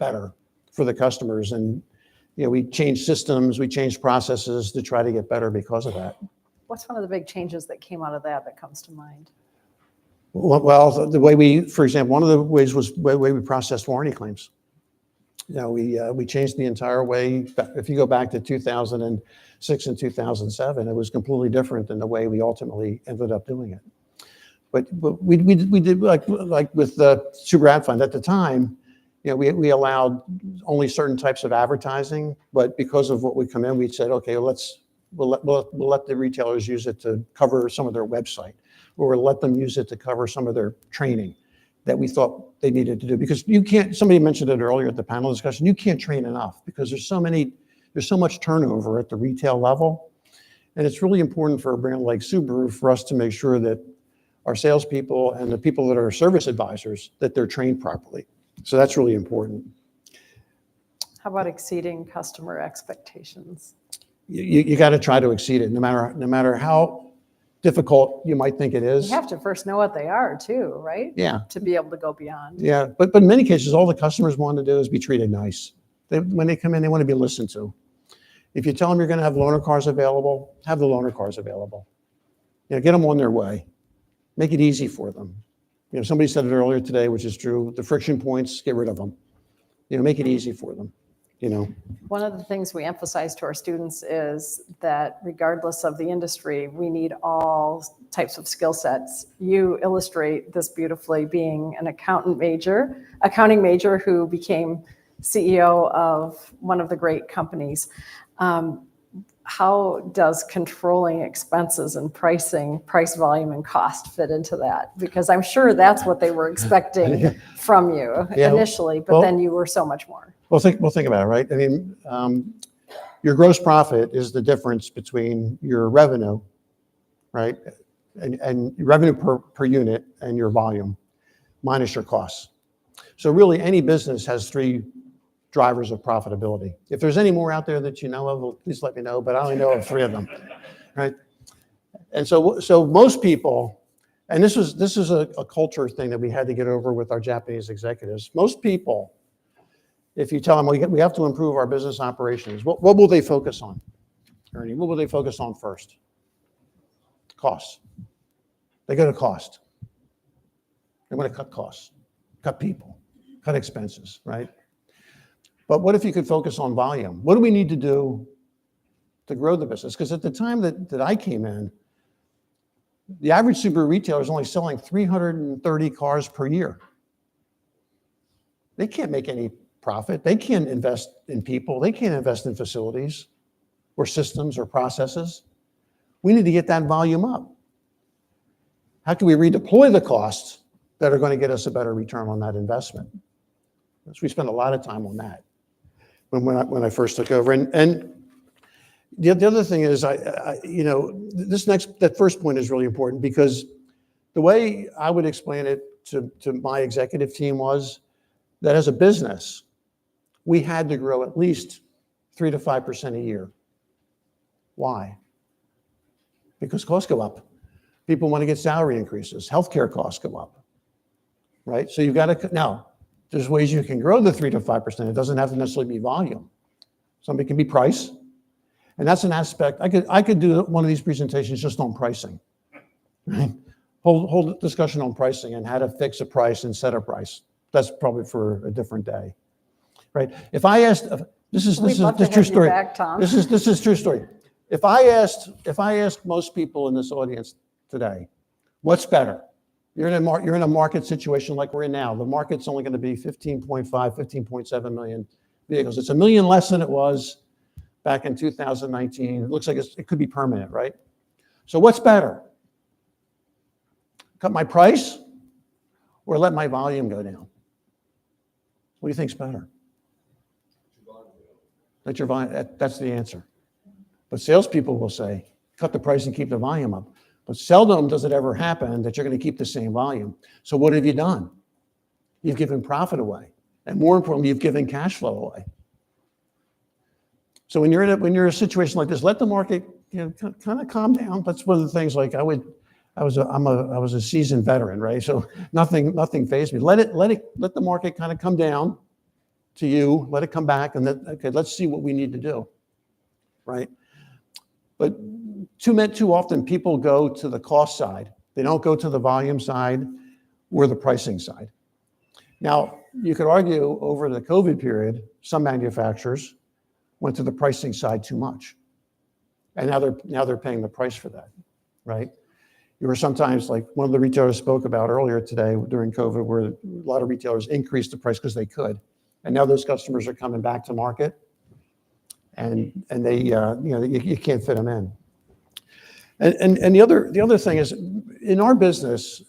better for the customers? And we changed systems, we changed processes to try to get better because of that. What's one of the big changes that came out of that comes to mind? Well, the way for example, one of the ways was the way we processed warranty claims. We changed the entire way. If you go back to 2006 and 2007, it was completely different than the way we ultimately ended up doing it. But we did like with the Subaru ad fund at the time. We allowed only certain types of advertising, but because of what would come in, we said, okay, we'll let the retailers use it to cover some of their website, or we'll let them use it to cover some of their training that we thought they needed to do. Because you can't, somebody mentioned it earlier at the panel discussion, you can't train enough because there's so much turnover at the retail level. And it's really important for a brand like Subaru for us to make sure that our salespeople and the people that are service advisors, that they're trained properly. So that's really important. How about exceeding customer expectations? You got to try to exceed it, no matter how difficult you might think it is. You have to first know what they are too, right? Yeah. To be able to go beyond. Yeah, but in many cases, all the customers want to do is be treated nice. When they come in, they want to be listened to. If you tell them you're going to have loaner cars available, have the loaner cars available. Get them on their way. Make it easy for them. Somebody said it earlier today, which is true. The friction points, get rid of them. Make it easy for them. One of the things we emphasize to our students is that regardless of the industry, we need all types of skill sets. You illustrate this beautifully, being an accounting major who became CEO of one of the great companies. How does controlling expenses and pricing, price, volume, and cost fit into that? Because I'm sure that's what they were expecting from you initially, but then you were so much more. Well, think about it, right? I mean, your gross profit is the difference between your revenue, right, and revenue per unit and your volume minus your costs. So really, any business has three drivers of profitability. If there's any more out there that you know of, well, please let me know, but I only know of three of them, right? And so most people, and this is a culture thing that we had to get over with our Japanese executives. Most people, if you tell them we have to improve our business operations, what will they focus on, Ernie? What will they focus on first? Costs. They go to cost. They want to cut costs, cut people, cut expenses, right? But what if you could focus on volume? What do we need to do to grow the business? Because at the time that I came in, the average Subaru retailer is only selling 330 cars per year. They can't make any profit. They can't invest in people. They can't invest in facilities or systems or processes. We need to get that volume up. How can we redeploy the costs that are going to get us a better return on that investment? So we spend a lot of time on that when I first took over. And the other thing is, that first point is really important, because the way I would explain it to my executive team was that as a business, we had to grow at least 3 to 5% a year. Why? Because costs go up. People want to get salary increases. Healthcare costs go up, right? So you've got to, now, there's ways you can grow the 3 to 5%. It doesn't have to necessarily be volume. Something can be price. And that's an aspect. I could do one of these presentations just on pricing, right? Whole discussion on pricing and how to fix a price and set a price. That's probably for a different day, right? If I asked, this is true story. This is true story. If I asked most people in this audience today, what's better? You're in a market situation like we're in now. The market's only going to be 15.5, 15.7 million vehicles. It's 1 million less than it was back in 2019. It looks like it could be permanent, right? So what's better? Cut my price or let my volume go down? What do you think's better? Let your volume, that's the answer. But salespeople will say, cut the price and keep the volume up. But seldom does it ever happen that you're going to keep the same volume. So what have you done? You've given profit away. And more importantly, you've given cash flow away. So when you're in a situation like this, let the market kind of calm down. That's one of the things. Like I was a seasoned veteran, right? So nothing fazed me. Let the market kind of come down to you. Let it come back, and okay, let's see what we need to do, right? But too often people go to the cost side. They don't go to the volume side or the pricing side. Now, you could argue over the COVID period, some manufacturers went to the pricing side too much. And now they're paying the price for that, right? You were sometimes, like one of the retailers spoke about earlier today during COVID, where a lot of retailers increased the price because they could. And now those customers are coming back to market, and they you can't fit them in. And the other thing is, in our business,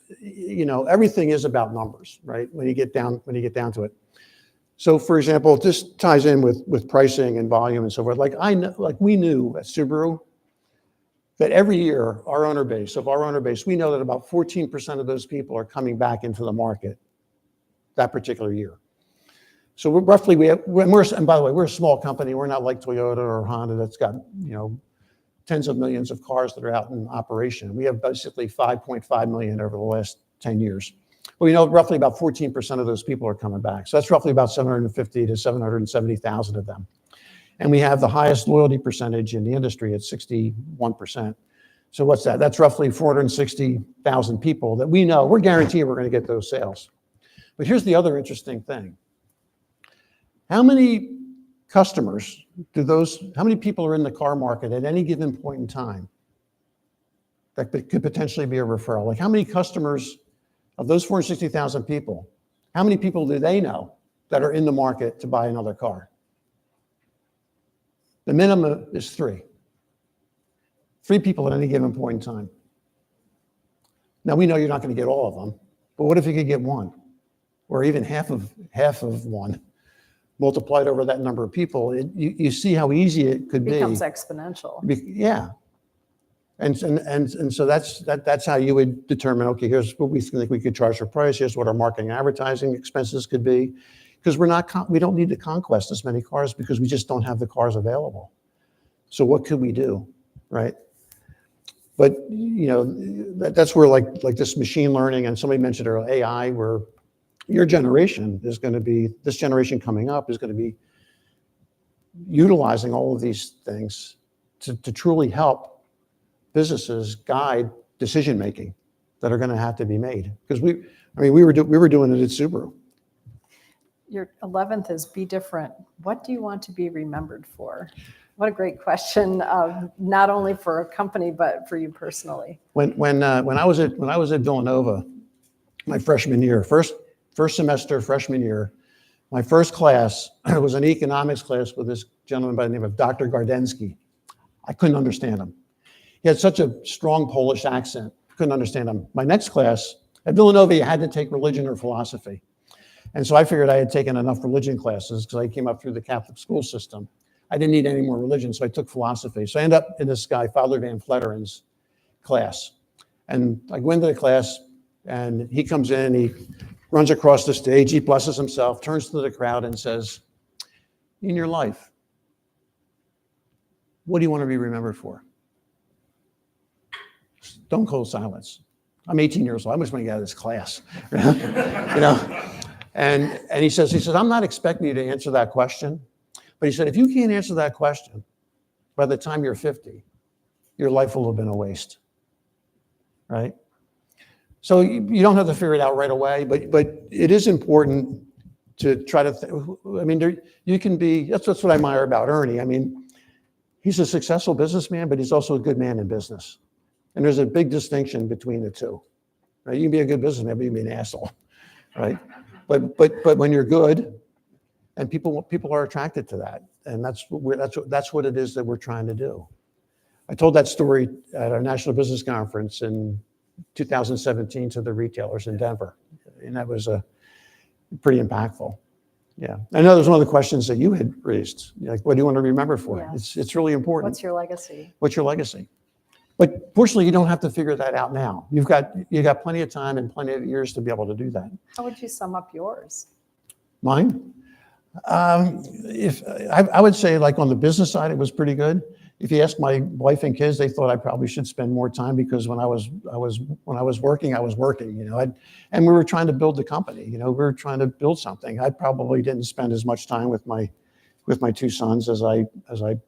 everything is about numbers, right? When you get down to it. So, for example, this ties in with pricing and volume and so forth. We knew at Subaru that every year of our owner base, we know that about 14% of those people are coming back into the market that particular year. So and by the way, we're a small company. We're not like Toyota or Honda that's got, tens of millions of cars that are out in operation. We have basically 5.5 million over the last 10 years. But we know roughly about 14% of those people are coming back. So that's roughly about 750 to 770,000 of them. And we have the highest loyalty percentage in the industry at 61%. So what's that? That's roughly 460,000 people that we know, we're guaranteed we're going to get those sales. But here's the other interesting thing. How many customers how many people are in the car market at any given point in time that could potentially be a referral? Like how many customers of those 460,000 people, how many people do they know that are in the market to buy another car? The minimum is 3. 3 people at any given point in time. Now we know you're not going to get all of them, but what if you could get 1 or even half of 1? Multiplied over that number of people, you see how easy it could be. Becomes exponential. Yeah. And so that's how you would determine, okay, here's what we think we could charge for price. Here's what our marketing advertising expenses could be. Because we don't need to conquest as many cars because we just don't have the cars available. So what could we do, right? But that's where like this machine learning, and somebody mentioned earlier AI, where your generation is going to be, this generation coming up is going to be utilizing all of these things to truly help businesses guide decision making that are going to have to be made. Because we were doing it at Subaru. Your 11th is be different. What do you want to be remembered for? What a great question, not only for a company, but for you personally. When I was at Villanova, my freshman year, first semester, freshman year, my first class was an economics class with this gentleman by the name of Dr. Gardensky. I couldn't understand him. He had such a strong Polish accent. Couldn't understand him. My next class at Villanova, you had to take religion or philosophy. And so I figured I had taken enough religion classes because I came up through the Catholic school system. I didn't need any more religion, so I took philosophy. So I ended up in this guy, Father Van Fletteren's class. And I go into the class, and he comes in, he runs across the stage, he blesses himself, turns to the crowd and says, in your life, what do you want to be remembered for? Stone cold silence. I'm 18 years old. I just want to get out of this class. And he says, I'm not expecting you to answer that question. But he said, if you can't answer that question, by the time you're 50, your life will have been a waste, right? So you don't have to figure it out right away, but it is important to try to, you can be, that's what I admire about Ernie. He's a successful businessman, but he's also a good man in business. And there's a big distinction between the two, right? You can be a good businessman, but you can be an asshole, right? But when you're good, and people are attracted to that, and that's what it is that we're trying to do. I told that story at our National Business Conference in 2017 to the retailers in Denver, and that was pretty impactful. Yeah, I know there's one of the questions that you had raised, like, what do you want to remember for? Yeah. It's really important. What's your legacy? What's your legacy? But fortunately, you don't have to figure that out now. You've got plenty of time and plenty of years to be able to do that. How would you sum up yours? Mine? If I would say, like, on the business side, it was pretty good. If you ask my wife and kids, they thought I probably should spend more time because when I was working, and we were trying to build the company. We were trying to build something. I probably didn't spend as much time with my two sons as I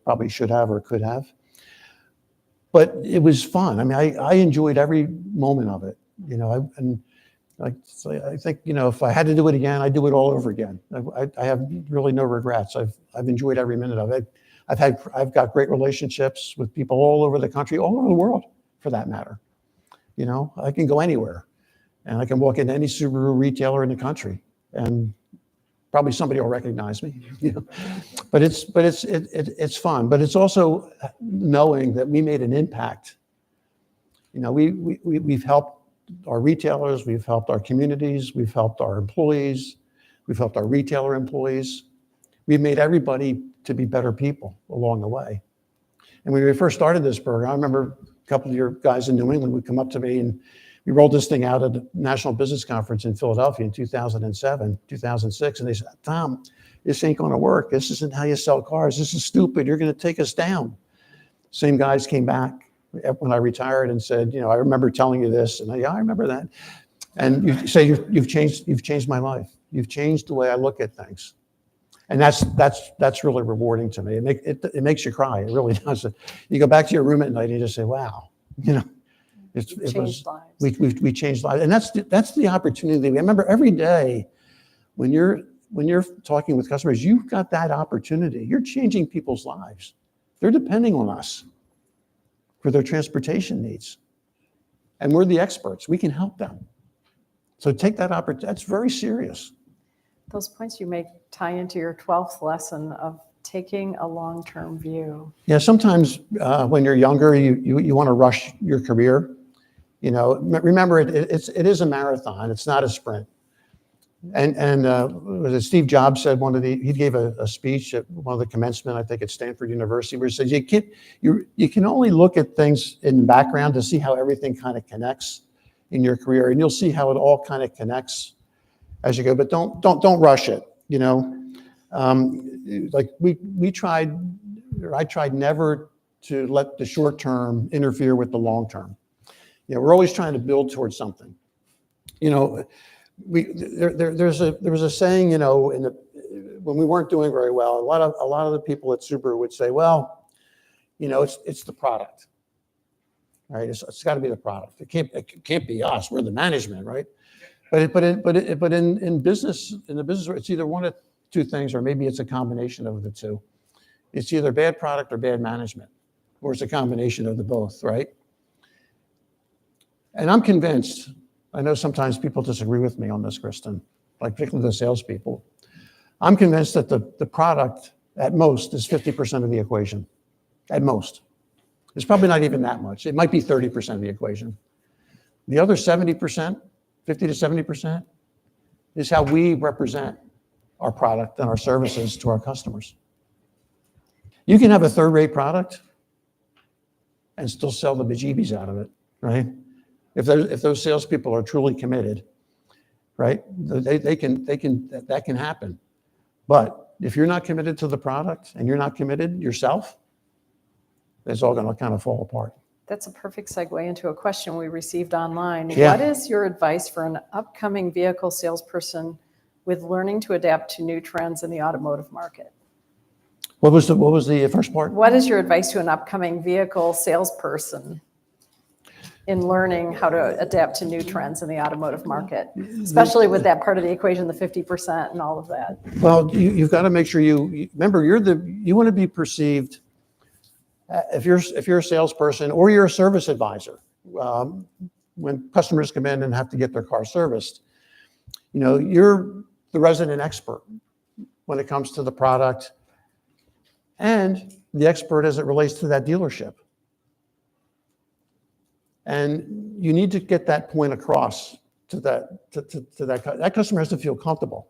probably should have or could have. But it was fun. I enjoyed every moment of it. I think, if I had to do it again, I'd do it all over again. I have really no regrets. I've enjoyed every minute of it. I've got great relationships with people all over the country, all over the world, for that matter. I can go anywhere, and I can walk into any Subaru retailer in the country, and probably somebody will recognize me. But it's fun. But it's also knowing that we made an impact. We've helped our retailers, we've helped our communities, we've helped our employees, we've helped our retailer employees. We've made everybody to be better people along the way. And when we first started this program, I remember a couple of your guys in New England would come up to me, and we rolled this thing out at the National Business Conference in Philadelphia in 2007, 2006. And they said, Tom, this ain't going to work. This isn't how you sell cars. This is stupid. You're going to take us down. Same guys came back when I retired and said, I remember telling you this. And I remember that. And you say, you've changed my life. You've changed the way I look at things. And that's really rewarding to me. It makes you cry. It really does. You go back to your room at night and you just say, wow, we changed lives. And that's the opportunity. I remember every day when you're talking with customers, you've got that opportunity. You're changing people's lives. They're depending on us for their transportation needs. And we're the experts. We can help them. So take that opportunity. That's very serious. Those points you make tie into your 12th lesson of taking a long-term view. Yeah, sometimes when you're younger, you want to rush your career. Remember, it is a marathon. It's not a sprint. Was it Steve Jobs said he gave a speech at one of the commencement, I think at Stanford University, where he says you can only look at things in the background to see how everything kind of connects in your career, and you'll see how it all kind of connects as you go. But don't rush it. Like I tried never to let the short term interfere with the long term. We're always trying to build towards something. There was a saying, when we weren't doing very well, a lot of the people at Subaru would say, well, it's the product, right? It's got to be the product. It can't be us. We're the management, right? But in business, it's either one of two things, or maybe it's a combination of the two. It's either bad product or bad management, or it's a combination of the both, right? And I'm convinced, I know sometimes people disagree with me on this, Kristen, like particularly the salespeople. I'm convinced that the product at most is 50% of the equation, at most. It's probably not even that much. It might be 30% of the equation. The other 70%, 50 to 70%, is how we represent our product and our services to our customers. You can have a third-rate product and still sell the bejeebies out of it, right? If those salespeople are truly committed, right? That can happen. But if you're not committed to the product and you're not committed yourself, it's all going to kind of fall apart. That's a perfect segue into a question we received online. Yeah. What is your advice for an upcoming vehicle salesperson with learning to adapt to new trends in the automotive market? What was the first part? What is your advice to an upcoming vehicle salesperson in learning how to adapt to new trends in the automotive market, especially with that part of the equation, the 50% and all of that? Well, you've got to make sure you remember you want to be perceived. If you're a salesperson or you're a service advisor, when customers come in and have to get their car serviced, you're the resident expert when it comes to the product and the expert as it relates to that dealership. And you need to get that point across to that customer has to feel comfortable.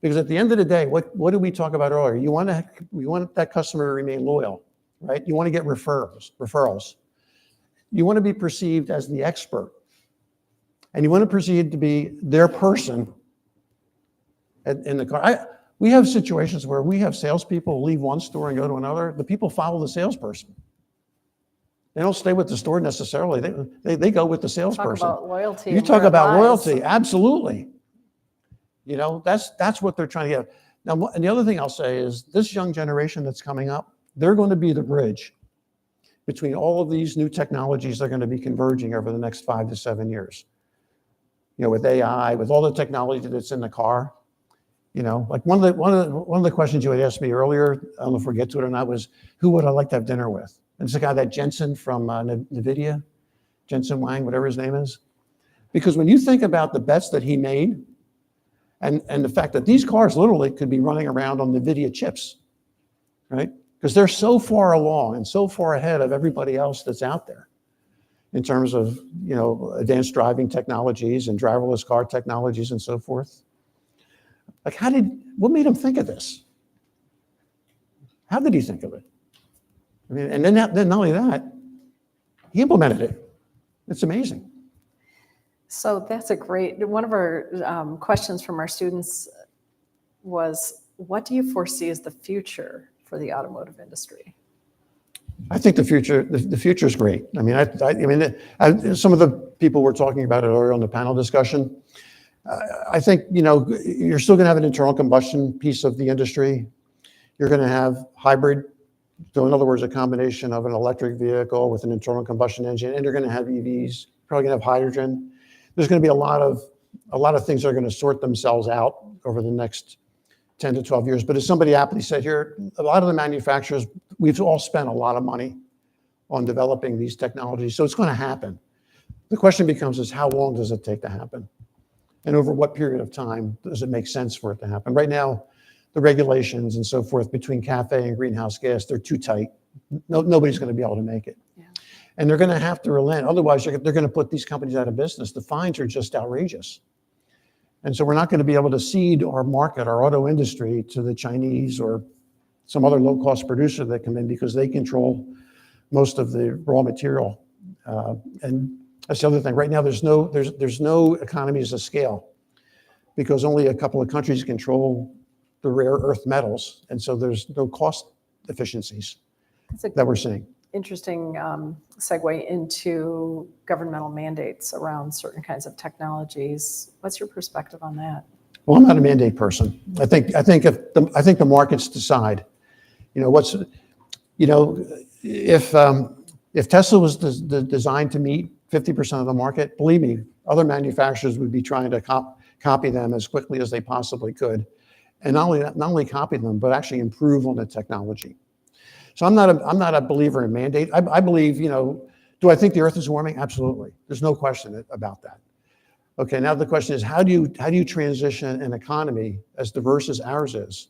Because at the end of the day, what did we talk about earlier? We want that customer to remain loyal, right? You want to get referrals. You want to be perceived as the expert. And you want to perceive to be their person in the car. We have situations where we have salespeople leave one store and go to another. The people follow the salesperson. They don't stay with the store necessarily. They go with the salesperson. Talk about loyalty. You talk about loyalty, absolutely. That's what they're trying to get. Now, and the other thing I'll say is this young generation that's coming up, they're going to be the bridge between all of these new technologies that are going to be converging over the next 5 to 7 years. With AI, with all the technology that's in the car. Like one of the questions you had asked me earlier, I don't know if we'll get to it or not, was who would I like to have dinner with? And it's the guy, that Jensen from NVIDIA, Jensen Wang, whatever his name is. Because when you think about the bets that he made and the fact that these cars literally could be running around on NVIDIA chips, right? Because they're so far along and so far ahead of everybody else that's out there in terms of, advanced driving technologies and driverless car technologies and so forth. Like what made him think of this? How did he think of it? I mean, and then not only that, he implemented it. It's amazing. So that's one of our questions from our students was, what do you foresee as the future for the automotive industry? I think the future is great. I mean, some of the people were talking about it earlier on the panel discussion. I think, you're still going to have an internal combustion piece of the industry. You're going to have hybrid. So in other words, a combination of an electric vehicle with an internal combustion engine, and you're going to have EVs, probably going to have hydrogen. There's going to be a lot of things that are going to sort themselves out over the next 10 to 12 years. But as somebody aptly said here, a lot of the manufacturers, we've all spent a lot of money on developing these technologies. So it's going to happen. The question becomes is how long does it take to happen? And over what period of time does it make sense for it to happen? Right now, the regulations and so forth between CAFE and greenhouse gas, they're too tight. Nobody's going to be able to make it. Yeah. And they're going to have to relent. Otherwise, they're going to put these companies out of business. The fines are just outrageous. And so we're not going to be able to cede our market, our auto industry, to the Chinese or some other low-cost producer that come in because they control most of the raw material. And that's the other thing. Right now, there's no economies of scale because only a couple of countries control the rare earth metals. And so there's no cost efficiencies that we're seeing. Interesting segue into governmental mandates around certain kinds of technologies. What's your perspective on that? Well, I'm not a mandate person. I think the markets decide. If Tesla was designed to meet 50% of the market, believe me, other manufacturers would be trying to copy them as quickly as they possibly could, and not only copy them, but actually improve on the technology. So I'm not a believer in mandate. I believe, do I think the Earth is warming? Absolutely. There's no question about that. Okay, now the question is, how do you transition an economy as diverse as ours is,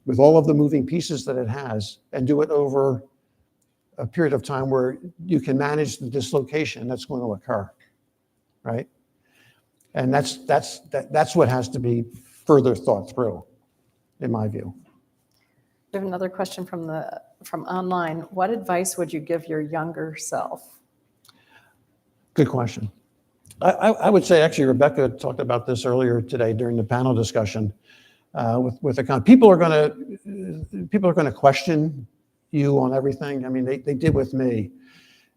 with all of the moving pieces that it has, and do it over a period of time where you can manage the dislocation that's going to occur, right? And that's what has to be further thought through, in my view. We have another question from online. What advice would you give your younger self? Good question. I would say, actually, Rebecca talked about this earlier today during the panel discussion with the people are going to question you on everything. I mean, they did with me,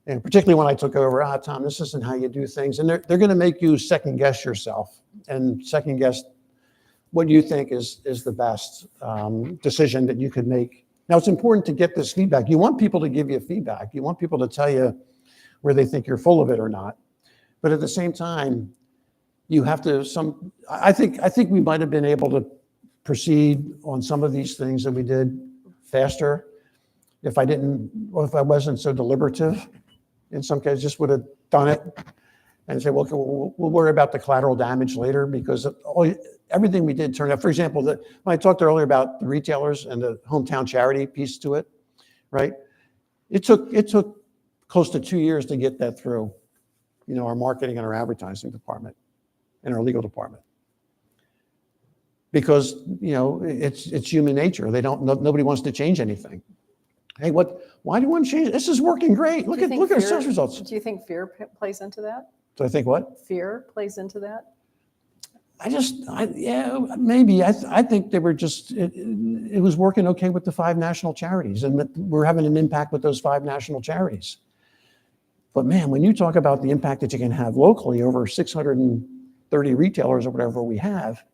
and particularly when I took over. Tom, this isn't how you do things, and they're going to make you second guess yourself and second guess what you think is the best decision that you could make. Now, it's important to get this feedback. You want people to give you feedback. You want people to tell you where they think you're full of it or not. But at the same time, you have to I think we might have been able to proceed on some of these things that we did faster if I wasn't so deliberative. In some cases, just would have done it and say, well, okay, we'll worry about the collateral damage later, because everything we did turned out. For example, when I talked earlier about the retailers and the hometown charity piece to it, right? It took close to 2 years to get that through, our marketing and our advertising department and our legal department. Because, it's human nature. Nobody wants to change anything. Hey, why do you want to change it? This is working great. Look at our sales results. Do you think fear plays into that? Do I think what? Fear plays into that? Yeah, maybe. I think they were just, it was working okay with the 5 national charities, and we're having an impact with those 5 national charities. But man, when you talk about the impact that you can have locally over 630 retailers or whatever we have,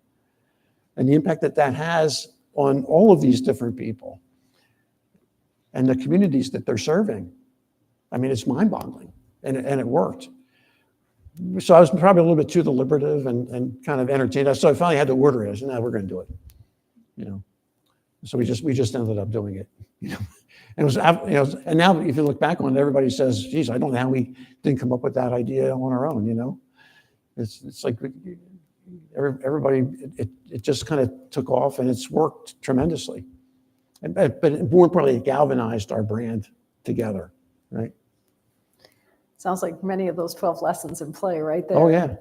and the impact that has on all of these different people and the communities that they're serving, I mean, it's mind-boggling, and it worked. So I was probably a little bit too deliberative and kind of entertained. So I finally had to order it. I said, no, we're going to do it. So we just ended up doing it. And it was, and now if you look back on it, everybody says, geez, I don't know how we didn't come up with that idea on our own. It's like everybody, it just kind of took off, and it's worked tremendously. But more importantly, it galvanized our brand together, right? Sounds like many of those 12 lessons in play right there. Oh, yeah.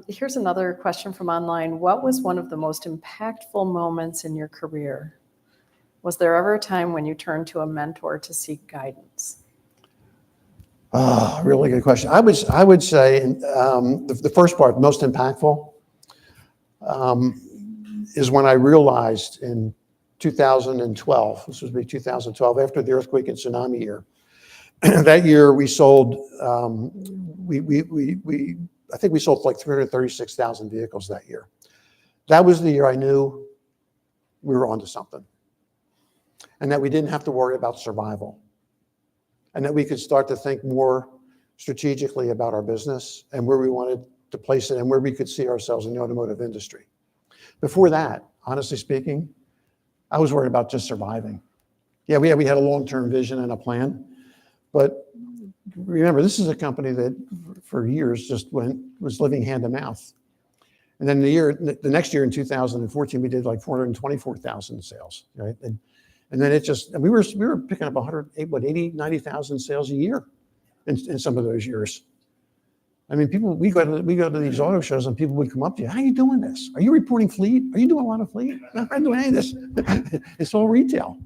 Here's another question from online. What was one of the most impactful moments in your career? Was there ever a time when you turned to a mentor to seek guidance? Oh, really good question. I would say the first part, most impactful, is when I realized in 2012, this was 2012, after the earthquake and tsunami year. That year we sold, I think we sold like 336,000 vehicles that year. That was the year I knew we were onto something, and that we didn't have to worry about survival, and that we could start to think more strategically about our business and where we wanted to place it and where we could see ourselves in the automotive industry. Before that, honestly speaking, I was worried about just surviving. Yeah, we had a long-term vision and a plan, but remember, this is a company that for years just was living hand to mouth. And then the next year in 2014, we did like 424,000 sales, right? And then we were picking up 90,000 sales a year in some of those years. I mean, people, we go to these auto shows and people would come up to you. How are you doing this? Are you reporting fleet? Are you doing a lot of fleet? No, I'm not doing any of this. It's all retail.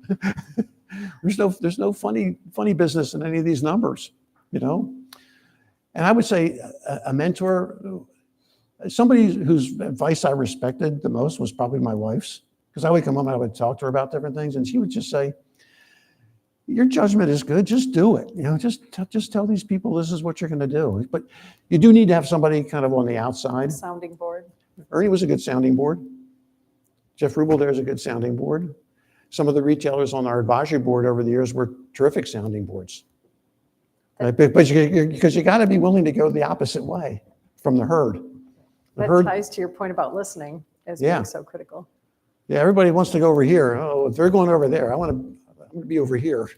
There's no funny business in any of these numbers, you know? And I would say a mentor, somebody whose advice I respected the most was probably my wife's, because I would come home and I would talk to her about different things, and she would just say, your judgment is good, just do it. You know, just tell these people this is what you're going to do. But you do need to have somebody kind of on the outside. Sounding board. Ernie was a good sounding board. Jeff Rubel there is a good sounding board. Some of the retailers on our advisory board over the years were terrific sounding boards. Right? Because you got to be willing to go the opposite way from the herd. The That herd, ties to your point about listening as Yeah. being so critical. yeah, everybody wants to go over here. Oh, if they're going over there, I'm going to be over here.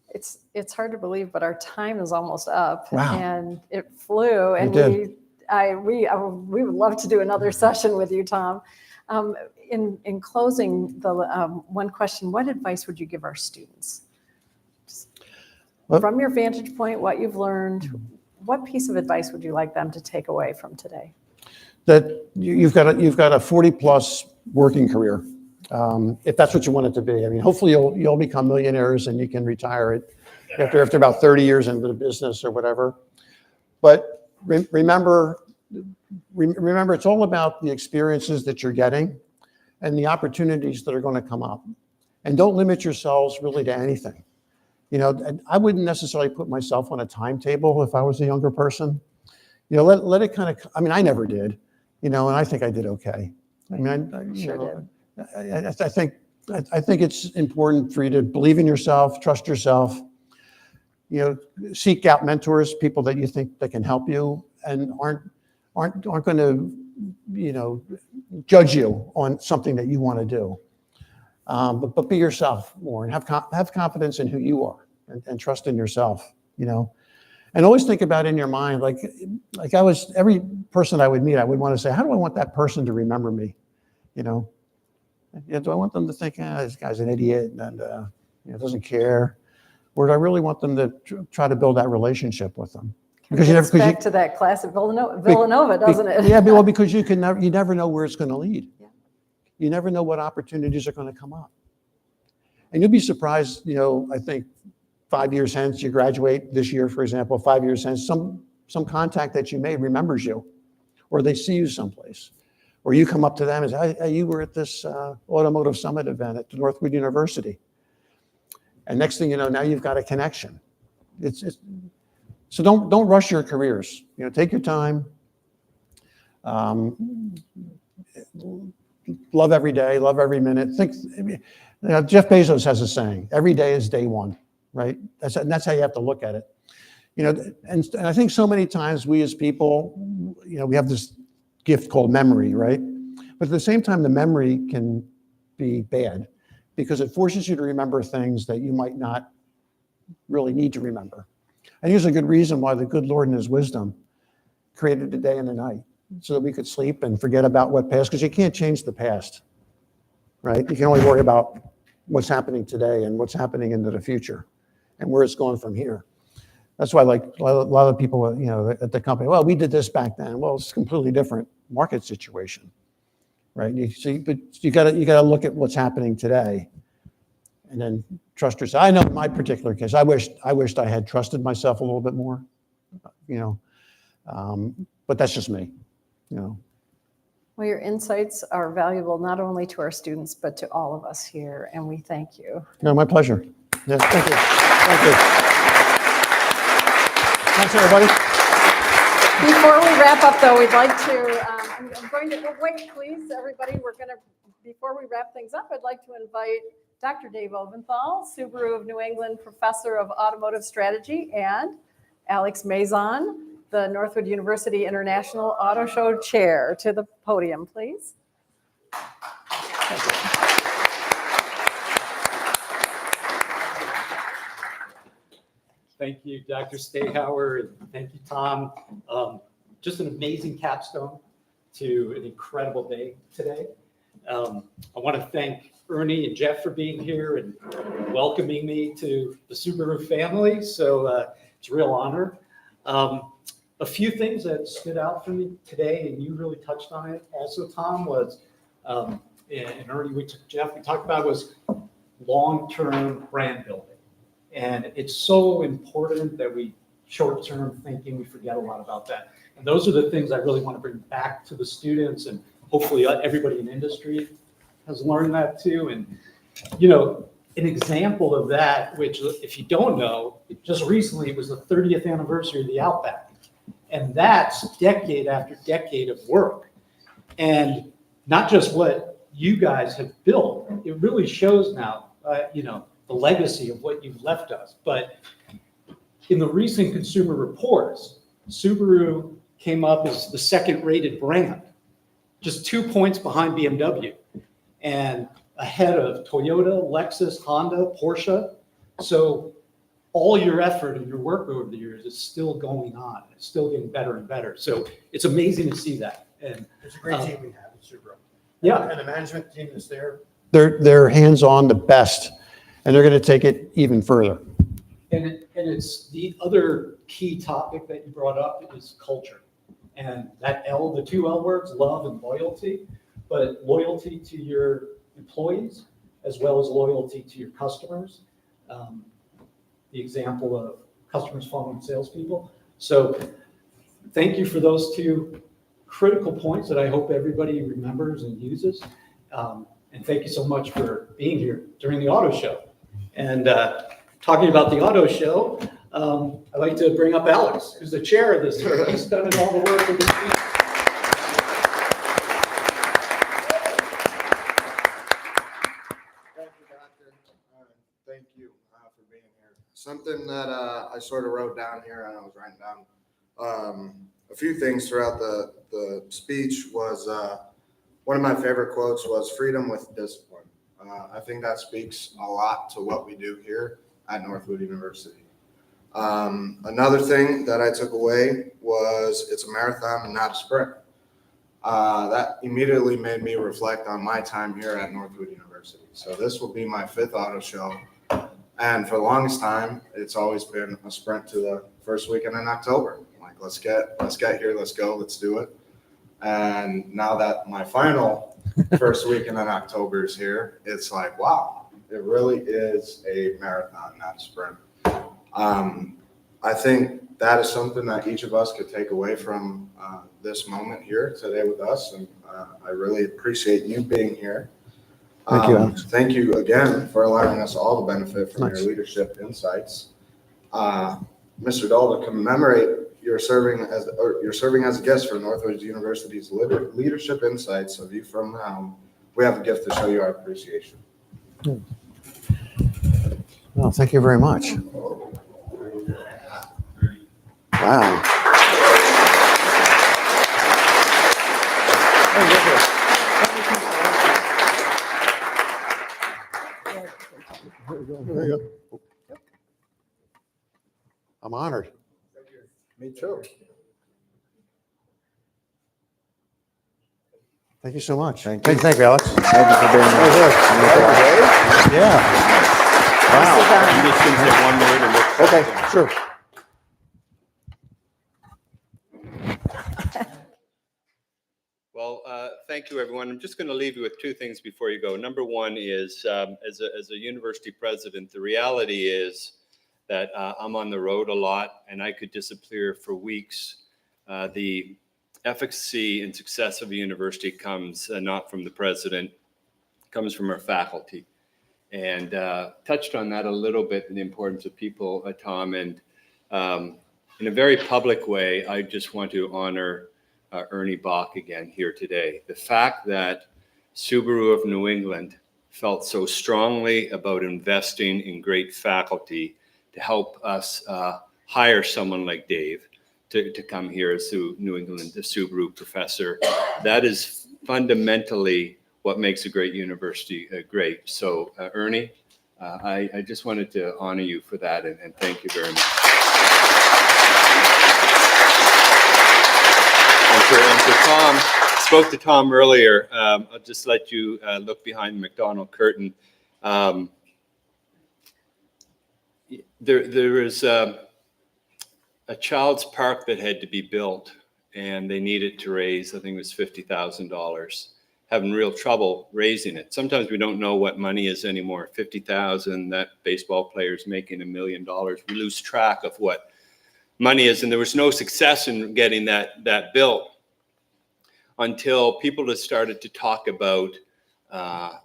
It's hard to believe, but our time is almost up. Wow. And it flew. And did. we would love to do another session with you, Tom. In closing, the one question: what advice would you give our students? Well- From your vantage point, what you've learned, what piece of advice would you like them to take away from today? That you've got a 40+ working career, if that's what you want it to be. I mean, hopefully you'll become millionaires and you can retire after about 30 years into the business or whatever. But remember, it's all about the experiences that you're getting and the opportunities that are going to come up. And don't limit yourselves really to anything. You know, I wouldn't necessarily put myself on a timetable if I was a younger person. You know, let it kind of, I mean, I never did, you know, and I think I did okay. I mean, I think it's important for you to believe in yourself, trust yourself, you know, seek out mentors, people that you think that can help you and aren't going to, you know, judge you on something that you want to do. But be yourself more and have confidence in who you are and trust in yourself, you know, and always think about in your mind, like every person I would meet, I would want to say, how do I want that person to remember me? You know, do I want them to think, this guy's an idiot and, you know, doesn't care? Or do I really want them to try to build that relationship with them? Because It's back to that class at Villanova, doesn't it? Yeah, well, because you never know where it's going to lead. Yeah. You never know what opportunities are going to come up. And you'll be surprised, you know, I think 5 years hence, you graduate this year, for example, 5 years hence, some contact that you made remembers you, or they see you someplace, or you come up to them and say, hey, you were at this Automotive Summit event at Northwood University. And next thing you know, now you've got a connection. So don't rush your careers. You know, take your time. Love every day, love every minute. Jeff Bezos has a saying: every day is day one, right? That's how you have to look at it. You know, and I think so many times we as people, you know, we have this gift called memory, right? But at the same time, the memory can be bad because it forces you to remember things that you might not really need to remember. And here's a good reason why the good Lord in his wisdom created the day and the night, so that we could sleep and forget about what passed, because you can't change the past, right? You can only worry about what's happening today and what's happening into the future and where it's going from here. That's why, like a lot of people, you know, at the company, well, we did this back then. Well, it's a completely different market situation, right? But you got to look at what's happening today, and then trust yourself. I know in my particular case, I wished I had trusted myself a little bit more, you know, but that's just me, you know. Well, your insights are valuable not only to our students, but to all of us here, and we thank you. No, my pleasure. Yeah, thank you. Thank you. Thanks, everybody. Before we wrap up, though, we'd like to, I'm going to, wait, please, everybody, before we wrap things up, I'd like to invite Dr. Dave Oventhal, Subaru of New England Professor of Automotive Strategy, and Alex Mazon, the Northwood University International Auto Show Chair, to the podium, please. Thank you. Thank you, Dr. Stahauer, and thank you, Tom. Just an amazing capstone to an incredible day today. I want to thank Ernie and Jeff for being here and welcoming me to the Subaru family. So it's a real honor. A few things that stood out for me today, and you really touched on it also, Tom, was, and Ernie, Jeff, we talked about was long-term brand building. And it's so important that we short-term thinking, we forget a lot about that. And those are the things I really want to bring back to the students, and hopefully everybody in industry has learned that too. And, you know, an example of that, which if you don't know, just recently it was the 30th anniversary of the Outback. And that's decade after decade of work. And not just what you guys have built, it really shows now, you know, the legacy of what you've left us. But in the recent Consumer Reports, Subaru came up as the second rated brand, just 2 points behind BMW, and ahead of Toyota, Lexus, Honda, Porsche. So all your effort and your work over the years is still going on. It's still getting better and better. So it's amazing to see that. And It's a great team we have at Subaru. yeah, And the management team is there. They're hands-on the best, and they're going to take it even further. and it's the other key topic that you brought up is culture. And that L, the two L words, love and loyalty, but loyalty to your employees as well as loyalty to your customers. The example of customers following salespeople. So thank you for those two critical points that I hope everybody remembers and uses. And thank you so much for being here during the auto show. And talking about the auto show, I'd like to bring up Alex, who's the chair of this. He's done all the work with the speech. Thank you, Doctor. Thank you for being here. Something that I sort of wrote down here, and I was writing down a few things throughout the speech was one of my favorite quotes was freedom with discipline. I think that speaks a lot to what we do here at Northwood University. Another thing that I took away was it's a marathon and not a sprint. That immediately made me reflect on my time here at Northwood University. So this will be my 5th auto show. And for the longest time, it's always been a sprint to the first weekend in October. Like, let's get here, let's go, let's do it. And now that my final first weekend in October is here, it's like, wow, it really is a marathon, not a sprint. I think that is something that each of us could take away from this moment here today with us. And I really appreciate you being here. Thank you, Alex. Thank you again for allowing us all to benefit from your leadership insights. Mr. Dahl, to commemorate you're serving as a guest for Northwood University's leadership insights of you from now. We have a gift to show you our appreciation. Well, thank you very much. Wow. There you go. I'm honored. Me too. Thank you so much. Thank you. Thank you, Alex. Thank you for being here. Yeah. I'm just going to say one word and we'll- Okay, sure. Well, thank you, everyone. I'm just going to leave you with 2 things before you go. Number one is, as a university president, the reality is that I'm on the road a lot, and I could disappear for weeks. The efficacy and success of a university comes not from the president, comes from our faculty. And touched on that a little bit, the importance of people, Tom. And in a very public way, I just want to honor Ernie Bach again here today. The fact that Subaru of New England felt so strongly about investing in great faculty to help us hire someone like Dave to come here as New England, the Subaru professor, that is fundamentally what makes a great university great. So Ernie, I just wanted to honor you for that and thank you very much. And for Tom, spoke to Tom earlier. I'll just let you look behind the McDonald curtain. There is a child's park that had to be built, and they needed to raise, I think it was $50,000, having real trouble raising it. Sometimes we don't know what money is anymore. 50,000, that baseball player's making $1 million. We lose track of what money is, and there was no success in getting that built until people just started to talk about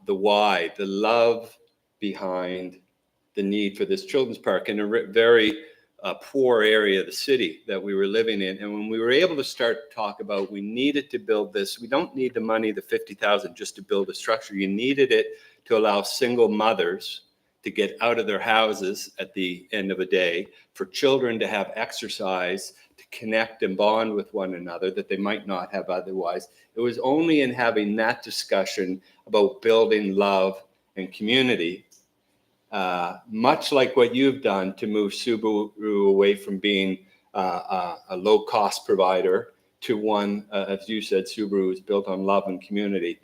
the why, the love behind the need for this children's park in a very poor area of the city that we were living in. And when we were able to start to talk about we needed to build this, we don't need the money, the 50,000, just to build a structure. You needed it to allow single mothers to get out of their houses at the end of a day, for children to have exercise, to connect and bond with one another that they might not have otherwise. It was only in having that discussion about building love and community, much like what you've done to move Subaru away from being a low-cost provider to one, as you said, Subaru is built on love and community.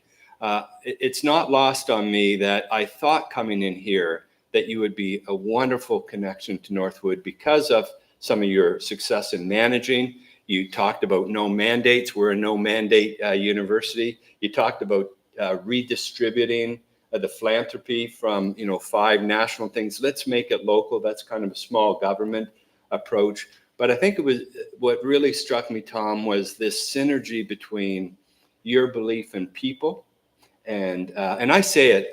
It's not lost on me that I thought coming in here that you would be a wonderful connection to Northwood because of some of your success in managing. You talked about no mandates. We're a no mandate university. You talked about redistributing the philanthropy from 5 national things. Let's make it local. That's kind of a small government approach. But I think it was what really struck me, Tom, was this synergy between your belief in people. And I say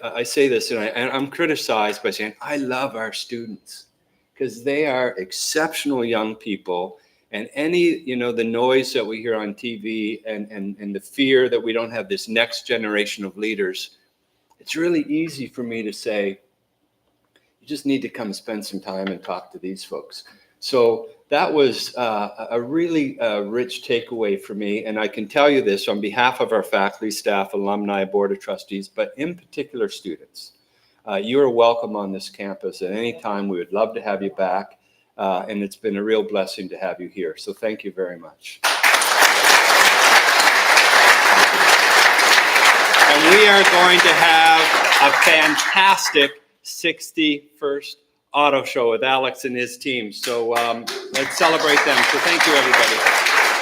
this, and I'm criticized by saying, I love our students because they are exceptional young people. And any, the noise that we hear on TV and the fear that we don't have this next generation of leaders, it's really easy for me to say, you just need to come spend some time and talk to these folks. So that was a really rich takeaway for me. And I can tell you this on behalf of our faculty, staff, alumni, board of trustees, but in particular students. You are welcome on this campus at any time. We would love to have you back. And it's been a real blessing to have you here. So thank you very much. And we are going to have a fantastic 61st auto show with Alex and his team. So let's celebrate them. So thank you, everybody.